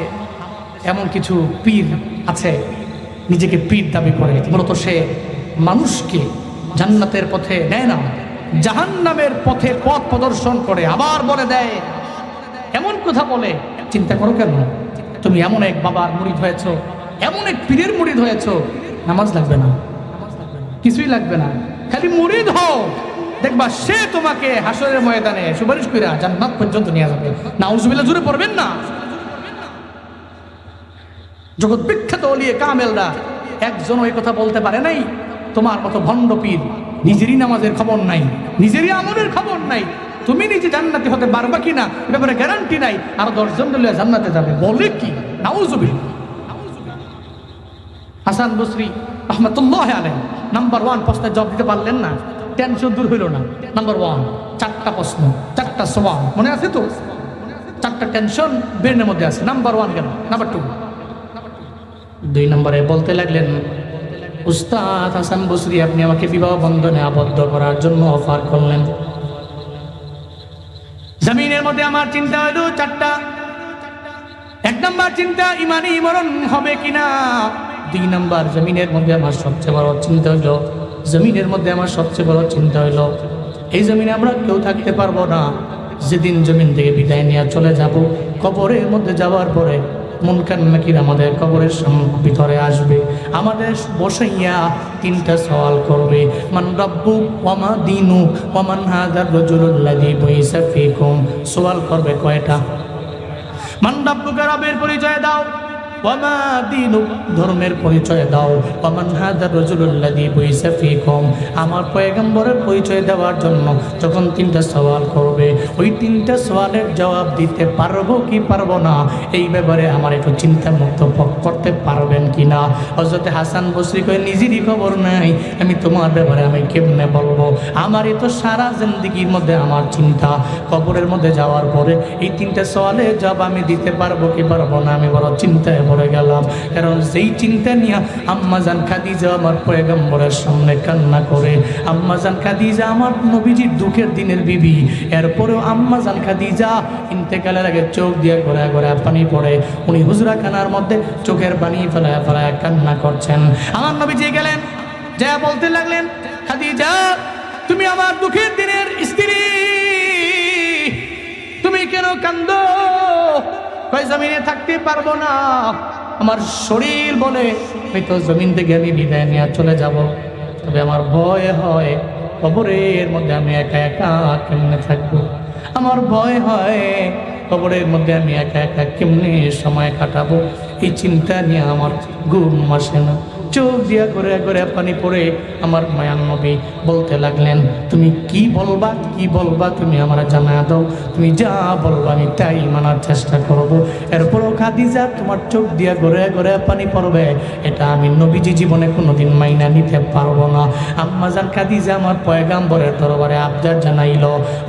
এমন কিছু পীর আছে, নিজেকে পীর দাবি করে, মূলত সে মানুষকে জান্নাতের পথে নেয় না, জাহান্নামের পথে পথ প্রদর্শন করে, আবার বলে দেয়, এমন কথা বলে। চিন্তা করো কেন? তুমি এমন এক বাবার মুরিদ হয়েছ, এমন এক পীরের মুরিদ হয়েছ, নামাজ লাগবে না, কিছুই লাগবে না, খালি মুরিদ হও, দেখবা সে তোমাকে হাসরের ময়দানে সুপারিশ করে জান্নাত পর্যন্ত নিয়ে যাবে। নাউজুবিল্লাহ, জোরে পড়বেন না। জগৎ বিখ্যাত ওলিয়ে কামেলরা একজন ওই কথা বলতে পারে নাই। তোমার মতো ভণ্ড পীর, নিজেরই নামাজের খবর নাই, নিজেরই আমলের খবর নাই, তুমি নিজে জান্নাতি হতে পারবা কিনা এ ব্যাপারে গ্যারান্টি নাই, আর 10 জন দলে জান্নাতে যাবে, বলে কি? নাউজুবিল্লাহ। হাসান বসরি রাহমাতুল্লাহ আলাইহি নাম্বার 1 প্রশ্নের জবাব দিতে পারলেন না, টেনশন দূর হইল না। নাম্বার 1, 4টা প্রশ্ন, 4টা সওয়াল, মনে আছে তো? 4টা টেনশন ব্রেনের মধ্যে আছে। নাম্বার 1 গেল। নাম্বার 2 নম্বরে বলতে লাগলেন, উস্তাদ হাসান বসরি, আপনি আমাকে বিবাহ বন্ধনে আবদ্ধ করার জন্য অফার করলেন। জমিনের মধ্যে আমার চিন্তা হলো চারটা। এক নাম্বার চিন্তা, ইমানি মরণ হবে কিনা। দুই নাম্বার, জমিনের মধ্যে আমার সবচেয়ে বড় চিন্তা হলো, জমিনের মধ্যে আমার সবচেয়ে বড় চিন্তা হলো এই জমিনে আমরা কেউ থাকতে পারবো না। যেদিন জমিন থেকে বিদায় নিয়ে চলে যাব, কবরের মধ্যে যাওয়ার পরে মুনকার নাকির আমাদের কবরের ভিতরে আসবে, আমাদের বসাইয়া তিনটা সওয়াল করবে। মান রাব্বু ওয়া মা দীনু ওয়া মান হাযার রাজুলুল্লাযী বুইসা ফীকুম। সওয়াল করবে কয়টা? মান রাব্বুকা, রবের পরিচয় দাও। ওয়া মা দীনু, ধর্মের পরিচয় দাও। ওয়া মান হাযার রাজুলুল্লাযী বুইসা ফীকুম, আমার পয়গম্বরের পরিচয় দেওয়ার জন্য যখন তিনটা সওয়াল করবে, ওই তিনটা সওয়ালের জবাব দিতে পারবো কি পারবো না, এই ব্যাপারে আমার একটু চিন্তা মুক্ত করতে পারবেন কি না। হযরত হাসান বসরি কয়, নিজেরই খবর নাই, আমি তোমার ব্যাপারে আমি কেমনে বলবো? আমারই তো সারা জিন্দেগির মধ্যে আমার চিন্তা, কবরের মধ্যে যাওয়ার পরে এই তিনটা সওয়ালের জবাব আমি দিতে পারবো কি পারবো না, আমি বড় চিন্তায় পড়ে গেলাম। কারণ যেই চিন্তা নিয়ে আম্মাজান খাদিজা আমার পয়গম্বরের সামনে কান্না করে, আম্মাজান খাদিজা আমার নবীজির দুঃখের দিনের বিবি, এরপরেও আম্মাজান খাদিজা ইন্তেকালের আগে চোখ দিয়ে ঘোরা ঘোরা পানি পড়ে, উনি হুজরাখানার মধ্যে চোখের পানি ফেলায় ফেলায় কান্না করছেন। আমার নবীজি গেলেন, যা বলতে লাগলেন, খাদিজা তুমি আমার দুঃখের দিনের স্ত্রী, তুমি কেন কান্দো? কয় জমিনে থাকতে পারবো না, আমার শরীর বলে হয়তো জমিন থেকে আমি বিদায় নিয়ে চলে যাব, তবে আমার ভয় হয় কবরের মধ্যে আমি একা একা কেমনে থাকবো, আমার ভয় হয় কবরের মধ্যে আমি একা একা কেমনে সময় কাটাবো। এই চিন্তা নিয়ে আমার ঘুম আসে না, চোখ দিয়া করে করে পানি পড়ে আমার মায়ার নবী বলতে লাগলেন, তুমি কি বলবা কি বলবা তুমি আমার জানা দাও, তুমি যা বলবা আমি তাই মানার চেষ্টা করব। এরপরও খাদিজা তোমার চোখ দিয়া করে করে পানি পড়বে, এটা আমি নবীজি জীবনে কোনোদিন মাইনা নিতে পারবো না। আম্মাজান খাদিজা আমার পয়গাম্বরের দরবারে আবদার জানাইল,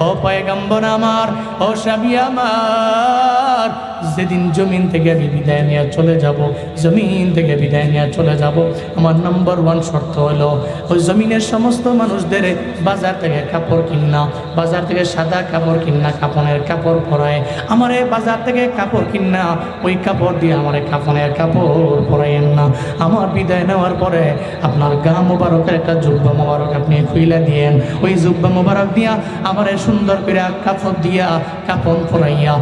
ও পয়গাম্বর আমার, ও স্বামী আমার, যেদিন জমিন থেকে আমি বিদায় নিয়ে চলে যাব, জমিন থেকে বিদায় নিয়ে চলে যাব, আমার নাম্বার 1 শর্ত হলো ওই জমিনের সমস্ত মানুষদের বাজার থেকে কাপড় কিনা, বাজার থেকে সাদা কাপড় কিনা, কাপড়ের কাপড় পরায়, আমার বাজার থেকে কাপড় কিনা ওই কাপড় দিয়ে আমার কাপড়ের কাপড় পরাইয়েন না। আমার বিদায় নেওয়ার পরে আপনার গা মোবারকের একটা জুব্বা মোবারক আপনি খুইলা দিয়েন, ওই জুব্বা মোবারক দিয়া আমার সুন্দর করে কাপড় দিয়া কাপড় পরাইয়া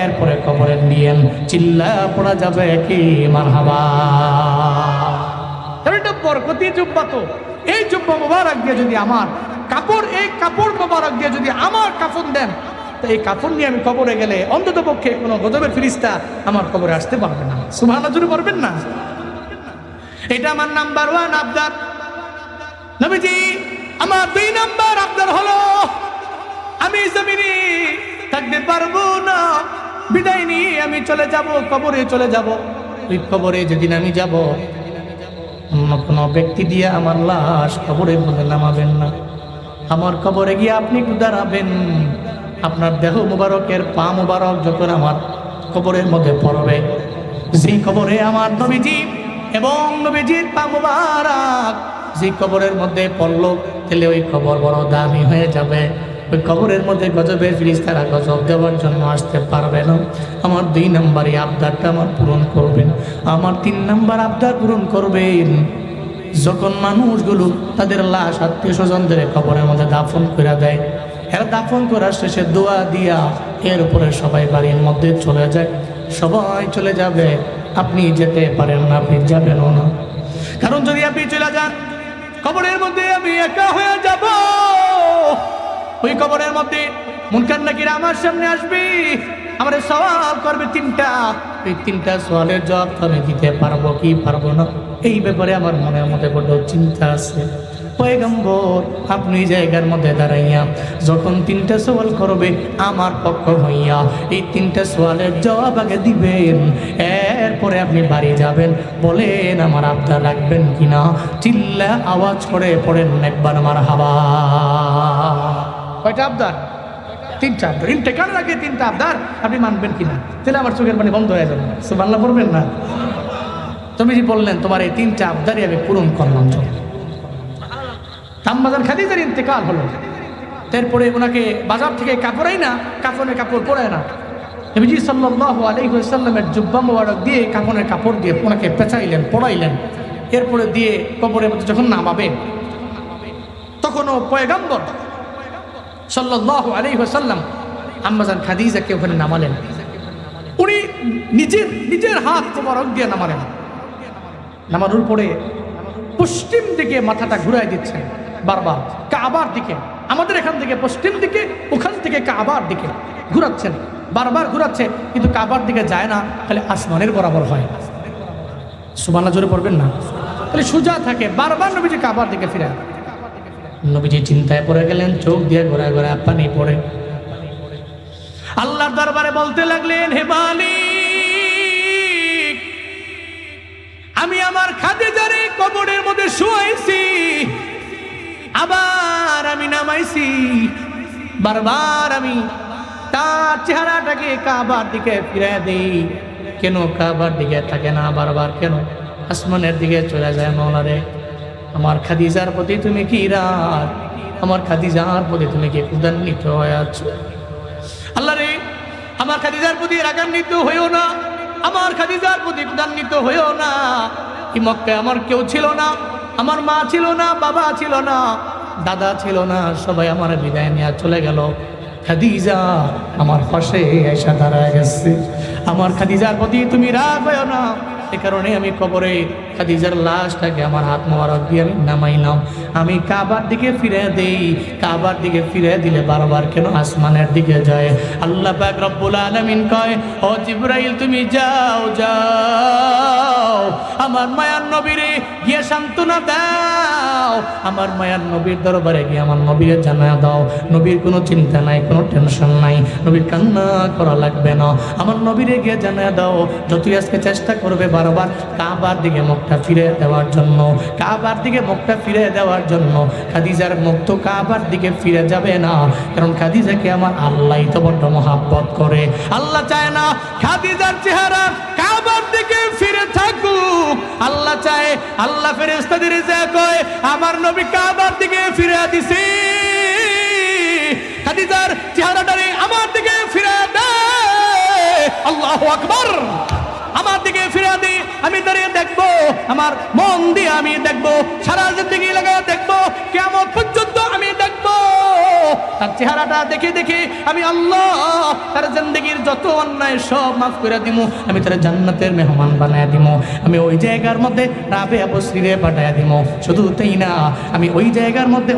এরপরে কবরে দিয়েন, চিল্লা পড়া যাবে কি মারহাবা। এটা বরকতি জুব্বা, তো এই জুব্বা মোবারক দিয়ে যদি আমার কাপড়, এই কাপড় মোবারক দিয়ে যদি আমার কাফন দেন, তো এই কাফন নিয়ে আমি কবরে গেলে অন্তত পক্ষে কোনো গজবের ফিরিস্তা আমার কবরে আসতে পারবে না। সুবহানাল্লাহ জুড়ে পারবেন না? এটা আমার নাম্বার 1 আবদার। নবীজি আমার 2 নাম্বার আবদার হলো, আমি জমিনে থাকতে পারবো না, বিদায় নিয়ে আমি চলে যাব, কবরে চলে যাব। ওই কবরে যেদিন আমি যাব, অন্য কোনো ব্যক্তি দিয়ে আমার লাশ কবরের মধ্যে নামাবেন না। আমার কবরে গিয়ে আপনি একটু দাঁড়াবেন, আপনার দেহ মুবারকের পা মুবারক যখন আমার কবরের মধ্যে পড়বে, যেই কবরে আমার নবীজি এবং নবীজির পা মুবারক যে কবরের মধ্যে পড়লো, তাহলে ওই কবর বড় দামি হয়ে যাবে। ওই কবরের মধ্যে গজবের ফিরিস্তারা গজব দেওয়ার জন্য আসতে পারবে না। আমার 2 নম্বরে আবদারটা আমার পূরণ করবেন। আমার 3 নম্বর আবদার পূরণ করবেন, যখন মানুষগুলো তাদের লাশ আত্মীয় স্বজনদের কবরের মধ্যে দাফন করে দেয়, এরা দাফন করার শেষে দোয়া দিয়া এর উপরে সবাই বাড়ির মধ্যে চলে যায়, সবাই চলে যাবে, আপনি যেতে পারেন না, আপনি যাবেনও না। কারণ যদি আপনি চলে যান, কবরের মধ্যে আমি একা হয়ে যাব। ওই কবরের মধ্যে মুনকার নাকির আমার সামনে আসবে, আমার সওয়াল করবে 3টা। এই 3টা সওয়ালের জবাব আমি দিতে পারবো কি পারবো না, এই ব্যাপারে আমার মনের মধ্যে বড় চিন্তা আছে। পয়গম্বর আপনি জায়গার মধ্যে দাঁড়াইয়া যখন 3টা সওয়াল করবে আমার পক্ষ হইয়া, এই 3টা সওয়ালের জবাব আগে দিবেন, এরপরে আপনি বাড়ি যাবেন। বলেন আমার আবদার রাখবেন কিনা? চিল্লা আওয়াজ করে পড়েন একবার মারহাবা। কয়টা আবদার? 3টা আবদার। ইন্তেকালের আগে 3টা আবদার আপনি মানবেন কিনা? তাহলে আমার চোখের পানি বন্ধ হয়ে যাবে। সুবহানাল্লাহ পড়বেন না? তুমি যে বললেন তোমার এই 3টা আবদারই আমি পূরণ করলাম। আম্মাজান খাদিজার ইন্তেকাল হলো। তারপরে ওনাকে বাজার থেকে কাপড়াই না, কাফনের কাপড় পরায় না, নবীজি সাল্লাল্লাহু আলাইহি ওয়াসাল্লামের জুব্বা মোবারক দিয়ে কাফনের কাপড় দিয়ে ওনাকে পেঁচাইলেন, পড়াইলেন। এরপরে দিয়ে কবরের মধ্যে যখন নামাবে তখনও পয়গম্বর সাল্লাল্লাহু আলাইহি ওয়াসাল্লাম আম্মাজান খাদিজাকে ওখানে নামালেন। উনি নিজের হাত মোবারক দিয়ে নামালেন। নামানোর পরে পশ্চিম দিকে মাথাটা ঘুরাই দিচ্ছেন বারবার, কাবার দিকে। আমাদের এখান থেকে পশ্চিম দিকে, ওখান থেকে কাবার দিকে ঘুরাচ্ছেন, বারবার ঘুরাচ্ছে, কিন্তু কাবার দিকে যায় না, খালি আসমানের বরাবর হয়। সুবহানাল্লাহ জোরে পড়বেন না, খালি সোজা থাকে, বারবার নবীজি কাবার দিকে ফিরে। নবীজি চিন্তায় পড়ে গেলেন, চোখ দিয়ে ঘোরা ঘোরা পানি পড়ে। আল্লাহর দরবারে বলতে লাগলেন, হে মালিক, আমি আমার খাদিজারে কবরের মধ্যে শুয়াইছি, আবার আমি নামাইছি, বারবার আমি তার চেহারাটাকে কাবার দিকে ফিরে দেই, কেন কাবার দিকে থাকে না, বারবার কেন আসমানের দিকে চলে যায়? মাওলা রে, আমার খাদিজার প্রতি তুমি কি রাগ, আমার খাদিজার প্রতি তুমি কি উদান্বিত হয়ে আছো? আল্লাহ রে, আমার খাদিজার প্রতি রাগান্বিত হইও না, আমার খাদিজার প্রতি উদান্বিত হইও না। এই মক্কায় আমার কেউ ছিল না, আমার মা ছিল না, বাবা ছিল না, দাদা ছিল না, সবাই আমার বিদায় নিয়ে চলে গেল। খাদিজা আমার পাশে এসে দাঁড়ায় গেছে, আমার খাদিজার প্রতি তুমি রাগ হইও না। এ কারণে আমি কবরে খাদিজার লাশটাকে আমার হাত মোবারক দিয়ে আমি নামাইলাম, আমি কাবার দিকে ফিরে দেই। কাবার দিকে ফিরে দিলে বারবার কেন আসমানের দিকে যায়? আল্লাহ পাক রব্বুল আলামিন কয়, ও জিবরাইল তুমি যাও যাও, আমার মায়ার নবীরে গিয়ে সান্ত্বনা দাও, আমার মায়ার নবীর দরবারে গিয়ে আমার নবীরে জানায় দাও, নবীর কোনো চিন্তা নাই, কোনো টেনশন নাই, নবীর কান্না করা লাগবে না। আমার নবীরে গিয়ে জানায় দাও, যতই আজকে চেষ্টা করবে বারবার কাবার দিকে মুখটা ফিরে দেওয়ার জন্য, কাবার দিকে মুখটা ফিরে দেওয়ার জন্য, খাদিজার মুখ তো কাবার দিকে ফিরে যাবে না, কারণ খাদিজাকে আমার আল্লাহই তো বড় মহাব্বত করে। আল্লাহ চায় না খাদিজার চেহারা কাবার দিকে ফিরে থাকুক, আল্লাহ চায়, আল্লাহ ফেরেশতাদের যা কয়, আমার নবী কাবার দিকে ফিরে দিছি, খাদিজার চেহারাটারে আমার দিকে ফিরে দে। আল্লাহু আকবার, আমার দিকে ফিরে দি, আমি দাঁড়িয়ে দেখবো, আমার মন দিয়ে আমি দেখবো, সারা জিন্দেগি লাগায় দেখবো, কিয়ামত পর্যন্ত আমি দেখবো তার চেহারাটা দেখে দেখে আমি আল্লাহ তার জিন্দেগির যত অন্যায় সব মাফ করে দিব, আমি তার জান্নাতের মেহমান বানায় দিব, আমি ওই জায়গার মধ্যে রাবেয়া বসরিরে পাঠায় দিব। শুধু তাই না, আমি ওই জায়গার মধ্যে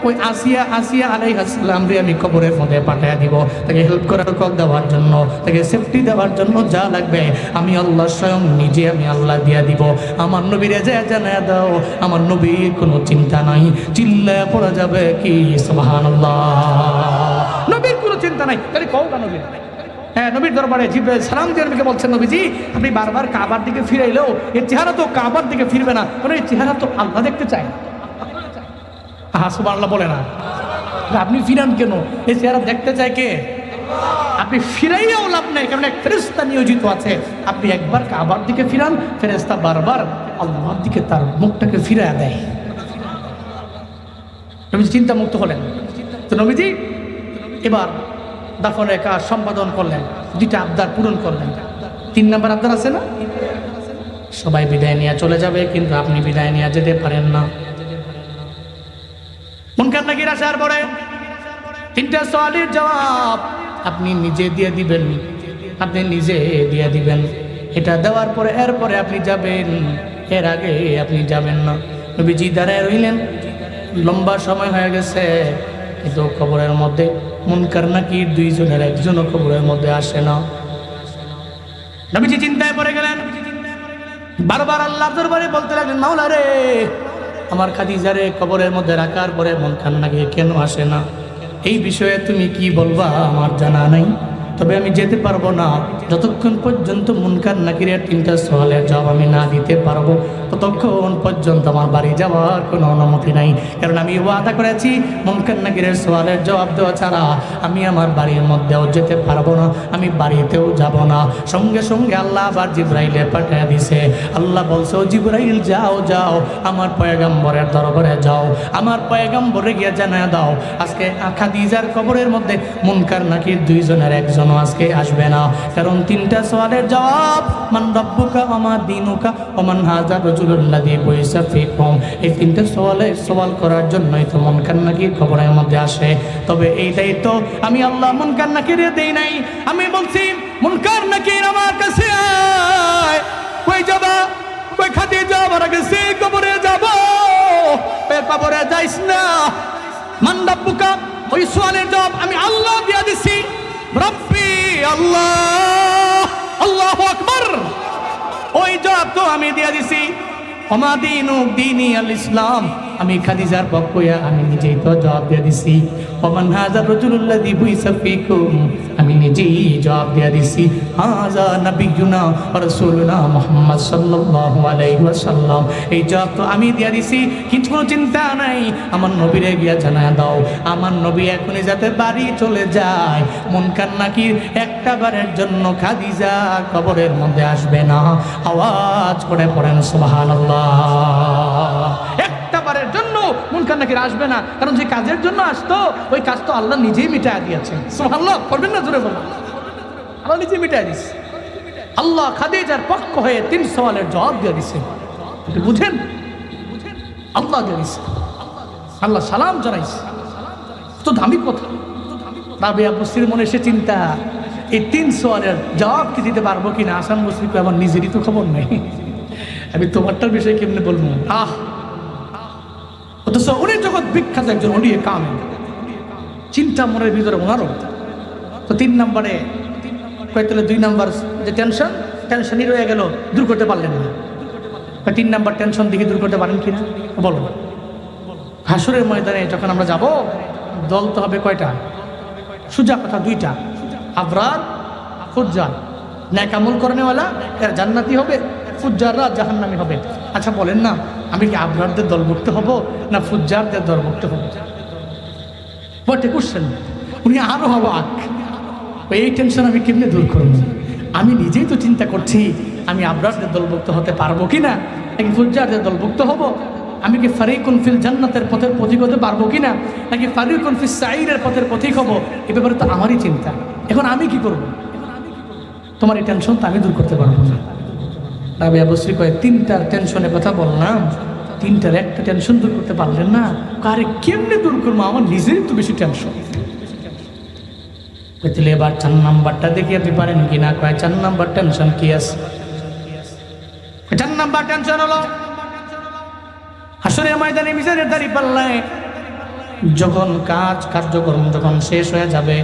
ওই আসিয়া আলাইহিস সালাম রে আমি কবরের মধ্যে পাঠায় দিব, তাকে হেল্প করার কল দেওয়ার জন্য, তাকে সেফটি দেওয়ার জন্য যা লাগবে আমি আল্লাহ স্বয়ং নিজে আমি আল্লাহ দিয়া দিব। আমার নবীরে যা জানায় দাও, আমার নবীর কোনো চিন্তা নাই, চিল্লায় পড়া যাবে কি সুবহানাল্লাহ, নবীর কোনো চিন্তা নাই। তাহলে কও না নবীর, হ্যাঁ নবীর দরবারে জিবরাইল সালাম দিয়ে নবীকে বলছেন, নবীজি আপনি বারবার কাবার দিকে ফিরে এলেও এর চেহারা তো কাবার দিকে ফিরবে না, কারণ এই চেহারা তো আল্লাহ দেখতে চায়। আহা সুবহানাল্লাহ বলে না, আপনি ফিরান কেন? এই চেহারা দেখতে চায় কে? আপনি ফিরাইয়াও লাভ নেই, কারণ এক ফেরেশতা নিয়োজিত আছে। আপনি একবার কাবার দিকে ফিরান, ফেরেশতা বারবার আল্লাহর দিকে তার মুখটাকে ফিরাইয়া দেয়। নবীজি চিন্তা মুক্ত হলেন। তো নবীজি এবার দাফনের কাজ সম্পাদন করলেন, 2টা আবদার পূরণ করলেন। 3 নম্বর আবদার আছে না, সবাই বিদায় নিয়ে চলে যাবে, কিন্তু আপনি বিদায় নিয়ে যেতে পারেন না। মুনকার নাকির আসার পরে 3টা সওয়ালের জবাব আপনি নিজে দিয়ে দিবেন, আপনি নিজে দিয়ে দিবেন। এটা দেওয়ার পরে এরপরে আপনি যাবেন, এর আগে আপনি যাবেন না। নবীজি দাঁড়ায় রইলেন, লম্বা সময় হয়ে গেছে, কিন্তু কবরের মধ্যে মুনকার নাকির 2 জনের একজনও কবরের মধ্যে আসে না। নবীজি চিন্তায় পড়ে গেলেন, বারবার আল্লাহর দরবারে বলতে লাগলেন, মাওলা রে, আমার খাদিজারে কবরের মধ্যে রাখার পরে মুনকার নাকির কেন আসে না? এই বিষয়ে তুমি কি বলবা আমার জানা নাই, তবে আমি যেতে পারবো না যতক্ষণ পর্যন্ত মুনকার নাকিরের 3টা সওয়ালের জবাব আমি না দিতে পারবো, ততক্ষণ পর্যন্ত আমার বাড়ি যাওয়ার কোনো অনুমতি নাই। কারণ আমি ওয়াদা করেছি মুনকার নাকিরের সওয়ালের জবাব দেওয়া ছাড়া আমি আমার বাড়ির মধ্যেও যেতে পারবো না, আমি বাড়িতেও যাব না। সঙ্গে সঙ্গে আল্লাহ আবার জিবরাইলে পাঠিয়ে দিছে। আল্লাহ বলছে, ও জিবরাইল যাও যাও, আমার পয়গম্বরের দরবারে যাও, আমার পয়গম্বরে গিয়ে জানায় দাও আজকে খাদিজার কবরের মধ্যে মুনকার নাকির 2 জনের একজনও আজকে আসবে না। কারণ 3টা সওয়ালের জবাব, মান রাব্বুকা ওয়া মা দীনুকা ওয়া মান হাযা রাজুলুল্লাযী বুইসা ফীকুম, এই 3টা সওয়াল করার জন্যই তো মুনকার নাকির কবরের মধ্যে আসে। তবে এইটাই তো আমি আল্লাহ মুনকার নাকিরে দেই নাই। আমি বলছি মুনকার নাকির আমার কাছে আয়, কই যাবা, কই খাদিজা মারা গেছে কবরে যাব, এ কবরে যাইস না। মান রাব্বুকা, ওই সওয়ালের জবাব আমি আল্লাহ দিয়া দিছি, রব্বি আল্লাহ, আল্লাহু আকবার, ওই জবাব তো আমি দিয়া দিছি। ওমা দীনু দীনি আল ইসলাম, আমি খাদিজার পক্ষ হইয়া আমি নিজেই তো জবাব দিয়ে দিছি। ওমান হাযা রাজুলুল্লাযী বুইসা ফীকুম, আমি নিজেই জবাব দিয়ে দিছি। হাযা নাবিয়্যুনা ওয়া রাসূলুনা মুহাম্মদ সাল্লাল্লাহু আলাইহি ওয়াসাল্লাম, এই জবাব তো আমি দিয়ে দিছি। কিছু কোনো চিন্তা নাই, আমার নবীরে গিয়া জানায় দাও আমার নবী এখনই যাতে বাড়ি চলে যায়, মুনকার নাকির একটা বারের জন্য খাদিজা কবরের মধ্যে আসবে না। আওয়াজ করে পড়েন সুবহানাল্লাহ। একটা বারের জন্য মুনকার নাকির আসবে না, কারণ যে কাজের জন্য আসতো ওই কাজ তো আল্লাহ নিজেই মিটায় দিয়েছেন। সুবহানাল্লাহ করবেন না, জোরে বলুন। আল্লাহ নিজেই মিটায় দিছে। আল্লাহ খাদিজার পক্ষ হয়ে 3 সওয়ালের জবাব দিয়ে দিছে। আপনি বুঝেন, আল্লাহ দিয়ে দিছে, আল্লাহ সালাম জানাইছে। তো দামি কথা। রাবেয়া বসরির মনে এসে চিন্তা, এই 3 সওয়ালের জবাব কি দিতে পারবো কিনা। হাসান বসরি কয়, আমার নিজেরই তো খবর নেই, আমি তোমারটার বিষয়ে কেমনে বলবো। অথচ উনি জগৎ বিখ্যাত একজন ওলিয়ে কামেল, চিন্তা মনের ভিতরে ওনারও। তো 3 নম্বরে কয়, তাহলে 2 নম্বর যে টেনশনই রয়ে গেল, দূর করতে পারলেন না। 3 নম্বর টেনশন দিকে দূর করতে পারেন কিনা বলো। হাসরের ময়দানে যখন আমরা যাব, দল তো হবে কয়টা? সুজা কথা 2টা, আবরার ফুজ্জার। নেক আমল করেনেওয়ালা এর জান্নাতি হবে, ফুজ্জাররা জাহান্নামী হবে। আচ্ছা বলেন না, আমি কি আবরারদের দলভুক্ত হব না ফুজ্জারদের দলভুক্ত হব? বটে কোশ্চেন। উনি আরো অবাক, এই টেনশন আমি কেমনে দূর করব? আমি নিজেই তো চিন্তা করছি আমি আবরারদের দলভুক্ত হতে পারবো কিনা, নাকি ফুজ্জারদের দলভুক্ত হব। আমি কি ফারিকুন ফিল জান্নাতের পথের পথিক হতে পারবো কিনা, নাকি ফারিকুন ফিস সাইরের পথের পথিক হব। এ ব্যাপারে তো আমারই চিন্তা। এখন আমি কি করব? তোমার এই টেনশন তো আমি দূর করতে পারবো না। রাবেয়া বসরি কয়, 3টার টেনশনের কথা বললাম, 3টার একটা টেনশন দূর করতে পারলেন না। আরে কেমনে দূর করবো, আমার নিজেরই তো বেশি টেনশন। তাহলে এবার 4 নাম্বারটা দেখি আপনি পারেন কিনা। কয় 4 নাম্বার টেনশন কি আছে? 4 নাম্বার টেনশন হলো হাসরের ময়দানে মিজানের দাড়ি পাল্লায় যখন কার্যক্রম যখন শেষ হয়ে যাবে,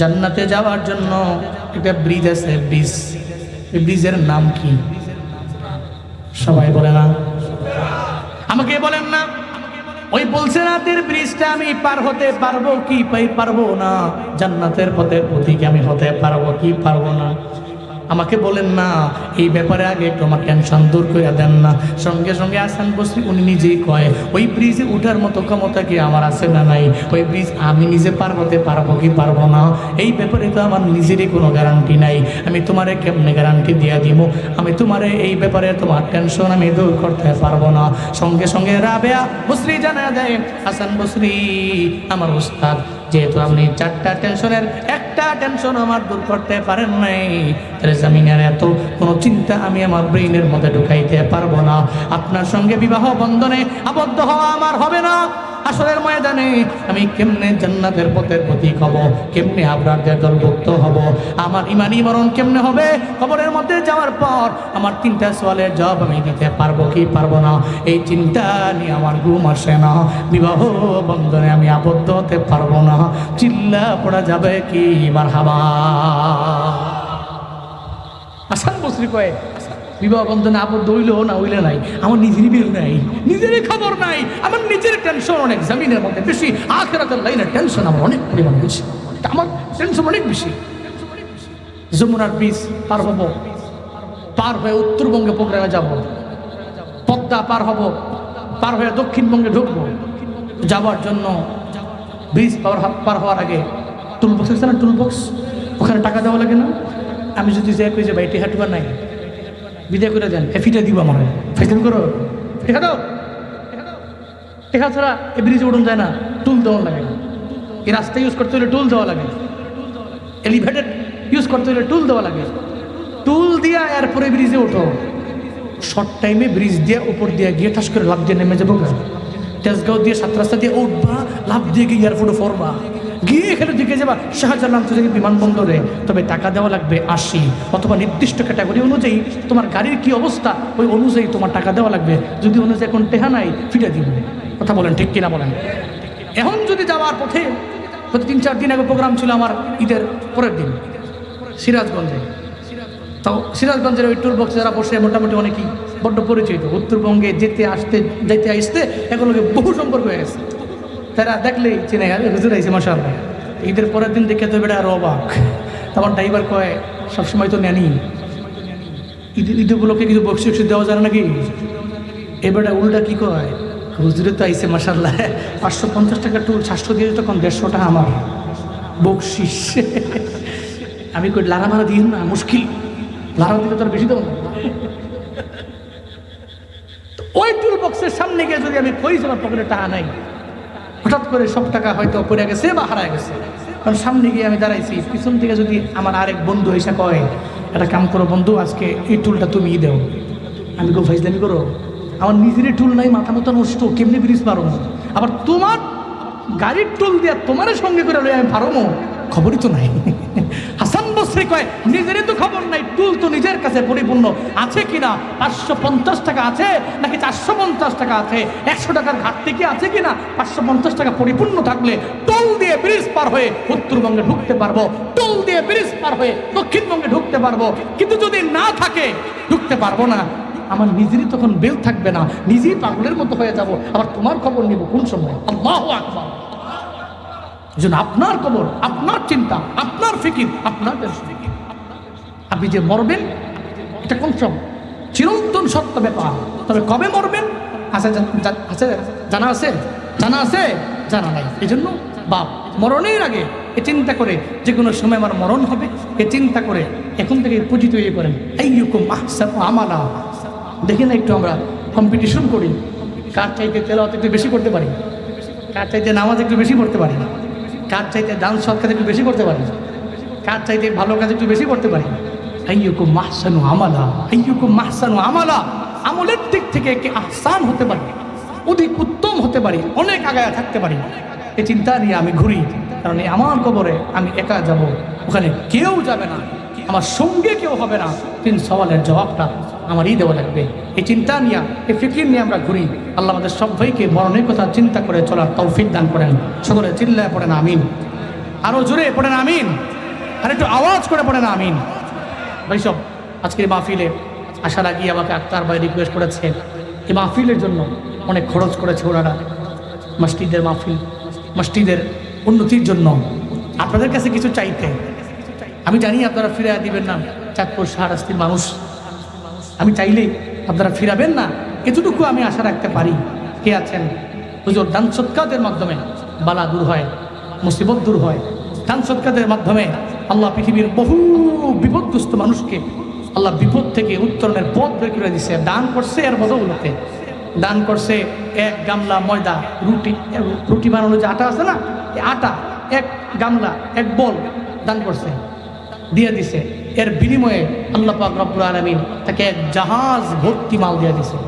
জান্নাতে যাওয়ার জন্য একটা ব্রিজ আছে, ব্রিজ। এই ব্রিজের নাম কি? সবাই বলে না, আমাকে বলেন না। ওই বলছে রাতের ব্রিজটা আমি পার হতে পারবো কি পারবো না, জান্নাতের পথের পথিক আমি হতে পারবো কি পারবো না, আমাকে বলেন না। এই ব্যাপারে আগে একটু আমার টেনশন দূর করে দেন না। সঙ্গে সঙ্গে হাসান বসরি উনি নিজেই কয়, ওই ব্রিজে উঠার মতো ক্ষমতা কি আমার আছে না নাই? ওই ব্রিজ আমি নিজে পার হতে পারবো কি পারবো না, এই ব্যাপারে তো আমার নিজেরই কোনো গ্যারান্টি নাই। আমি তোমারে কেমনে গ্যারান্টি দিয়ে দিব? আমি তোমারে এই ব্যাপারে তোমার টেনশন আমি দূর করতে পারবো না। সঙ্গে সঙ্গে রাবেয়া বসরি জানা দেয়, হাসান বসরি আমার উস্তাদ, যেহেতু আপনি 4টা টেনশনের একটা টেনশন আমার দূর করতে পারেন নাই, তাহলে জামিনের এত কোনো চিন্তা আমি আমার ব্রেইনের মধ্যে ঢুকাইতে পারবো না। আপনার সঙ্গে বিবাহ বন্ধনে আবদ্ধ হওয়া আমার হবে না। আসরের ময়দানে আমি কেমনে জান্নাতের পথের প্রতীক হব, কেমনে আবরারদের দলভুক্ত হব, আমার ইমানি মরণ কেমনে হবে, কবরের মধ্যে যাওয়ার পর আমার 3টা সওয়ালের জবাব আমি দিতে পারবো কি পারবো না, এই চিন্তা নিয়ে আমার ঘুম আসে না। বিবাহ বন্ধনে আমি আবদ্ধ হতে পারবো না। চিল্লা পড়া যাবে কি মারহাবা? হাসান বসরি কয়, বিবাহ বন্ধনে আবদ্ধ হইলো না হইলে নাই, আমার নিজেরই বের নাই, নিজেরই খবর নাই, আমার নিজের টেনশন অনেক, জমিনের মধ্যে বেশি, আখিরাতের লাইনের টেনশন আমার অনেক পরিমাণ বেশি। আমার টেনশন অনেক বেশি। যমুনার ব্রিজ পার হব, পার হয়ে উত্তরবঙ্গে প্রোগ্রামে যাব, পদ্মা পার হব, পার হয়ে দক্ষিণবঙ্গে ঢুকবো। যাবার জন্য ব্রিজ পার হওয়ার আগে টুল বক্স আছে না, টুল বক্স, ওখানে টাকা দেওয়া লাগে না? আমি যদি যাই কই যে ভাই টেহা টুবা নাই, বিদায় করে দেন, ফিটা দিব আমার, ফেসিল করো, টেহা দাও, টেহা ছাড়া এই ব্রিজে উঠুন যায় না, টুল দেওয়া লাগে। এই রাস্তা ইউজ করতে হলে টুল দেওয়া লাগে, এলিভেটেড ইউজ করতে হলে টুল দেওয়া লাগে। টুল দিয়া এরপরে ব্রিজে ওঠো। শর্ট টাইমে ব্রিজ দিয়ে উপর দিয়ে গিয়ে ঠাস করে লাভ দিয়ে নেমে যাবো। তেজগাঁও দিয়ে 7 রাস্তা দিয়ে উঠবা, লাভ দিয়ে গিয়ে এয়ারপোর্টে পড়বা, গিয়ে এখানে দিকে যাবা শাহজালাল আন্তর্জাতিক বিমানবন্দরে। তবে টাকা দেওয়া লাগবে 80, অথবা নির্দিষ্ট ক্যাটাগরি অনুযায়ী তোমার গাড়ির কি অবস্থা ওই অনুযায়ী তোমার টাকা দেওয়া লাগবে। যদি অনুযায়ী এখন টেহা নাই, ফিরে দিব। কথা বলেন ঠিক কিনা বলেন? এখন যদি যাওয়ার পথে, 3-4 দিন আগে প্রোগ্রাম ছিল আমার ঈদের পরের দিন সিরাজগঞ্জে। তো সিরাজগঞ্জের ওই টুল বক্সে যারা বসে মোটামুটি অনেকেই বড্ড পরিচিত, উত্তরবঙ্গে যেতে আসতে এগুলোকে বহু সম্পর্ক হয়ে গেছে। তারা দেখলেই চিনে গেল হুজুর আইছে মাশাআল্লাহ। ঈদের পরের দিন দেখে তো বেটা আরো অবাক। তখন ড্রাইভার কয় সবসময় তো নেনি, ঈদগুলোকে কিছু বক্সি দেওয়া যায় নাকি? এবারে উল্টা কি কয়, হুজুরে তো আইছে মাশাআল্লাহ, 550 টাকা টুল 700 দিয়ে তখন 150 টাকা আমার বকশিস। আমি কই লারা মারা দিন না, মুশকিল, লারা দিলে তোর বেশি দেবো না। ওই টুল বক্সের সামনে গিয়ে যদি আমি কই আমার পকেটে টাকা নাই, হঠাৎ করে সব টাকা হয়তো পড়ে গেছে বা হারায় গেছে, কারণ সামনে গিয়ে আমি দাঁড়াইছি, পিছন থেকে যদি আমার আরেক বন্ধু এসে কয় একটা কাম করো বন্ধু, আজকে এই টুলটা তুমি দেও, আমি গো ফাইজলামি করো, আমার নিজেরই টুল নাই, মাথা মতো নষ্ট, কেমনি ব্রিজ পারো? আবার তোমার গাড়ির টুল দিয়ে তোমার সঙ্গে করে লই আমি পারো? খবরই তো নাই। হাসান বসরি কয় নিজেরই তো খবর নাই, টুল তো নিজের কাছে পরিপূর্ণ আছে কিনা, 550 টাকা আছে নাকি 450 টাকা আছে, 100 টাকার ঘাটতি কি আছে কিনা, 550 টাকা পরিপূর্ণ থাকলে টুল দিয়ে ব্রিজ পার হয়ে উত্তরবঙ্গে ঢুকতে পারবো, টুল দিয়ে ব্রিজ পার হয়ে দক্ষিণবঙ্গে ঢুকতে পারবো। কিন্তু যদি না থাকে, ঢুকতে পারবো না। আমার নিজেরই তখন বেল থাকবে না, নিজেই পাগলের মতো হয়ে যাব। আবার তোমার খবর নিব কোন সময়? আল্লাহু আকবার। যেন আপনার খবর, আপনার চিন্তা, আপনার ফিকির, আপনার টেনশন। আপনি যে মরবেন এটা কনফার্ম, চিরন্তন সত্য ব্যাপার। তবে কবে মরবেন জানা আছে? জানা আছে? জানা নাই। এই জন্য বাপ মরণের আগে এ চিন্তা করে যে কোনো সময় আমার মরণ হবে, এ চিন্তা করে এখন থেকে পুঁজি তৈরি করেন। আইয়ুকুম আহসানু আমালা। দেখি না একটু আমরা কম্পিটিশন করি, কার চাইতে তেলাওয়াত একটু বেশি করতে পারি, কার চাইতে নামাজ একটু বেশি পড়তে পারি, কার চাইতে দান সৎকার একটু বেশি করতে পারি, কার চাইতে ভালো কাজ একটু বেশি করতে পারি। আইয়ুকুম আহসানু আমালা, আইয়ুকুম আহসানু আমালা। আমলের দিক থেকে কে আহসান হতে পারি, অধিক উত্তম হতে পারি, অনেক আগায় থাকতে পারি, এই চিন্তা নিয়ে আমি ঘুরি। কারণ এই আমার কবরে আমি একা যাব, ওখানে কেউ যাবে না, আমার সঙ্গে কেউ হবে না। 3 সওয়ালের জবাবটা আমারই দেওয়া লাগবে। এই চিন্তা নিয়ে, এই ফিকির নিয়ে আমরা ঘুরি। আল্লাহ আমাদের সবাইকে মরণের কথা চিন্তা করে চলার তৌফিক দান করেন। সকলে চিল্লায় পড়েন আমিন, আরো জোরে পড়েন আমিন, আর একটু আওয়াজ করে পড়েন আমিন। ভাই সব আজকের মাহফিলে আসার আগে আমাকে আক্তার ভাই রিকোয়েস্ট করেছে, এই মাহফিলের জন্য অনেক খরচ করেছে ওনারা, মসজিদের মাহফিল, মসজিদের উন্নতির জন্য আপনাদের কাছে কিছু চাইতে। আমি জানি আপনারা ফিরে দিবেন না, চাঁদপুর শাহরাস্তির মানুষ, আমি চাইলেই আপনারা ফিরাবেন না, এতটুকু আমি আশা রাখতে পারি। কে আছেন? হুজুর দান সদকাতের মাধ্যমে বালা দূর হয়, মুসিবত দূর হয়। দান সদকাতের মাধ্যমে আল্লাহ পৃথিবীর বহু বিপদগ্রস্ত মানুষকে আল্লাহ বিপদ থেকে উত্তরণের পথ বের করে দিচ্ছে। দান করছে এর বদৌলতে, দান করছে 1 গামলা ময়দা, রুটি বানানোর যে আটা আছে না, এই আটা 1 গামলা 1 বল দান করছে, দিয়ে দিছে। এর বিনিময়ে আল্লাহ পাক রব্বুল আলামিন তাকে 1 জাহাজ ভর্তি মাল দিয়ে দিছে।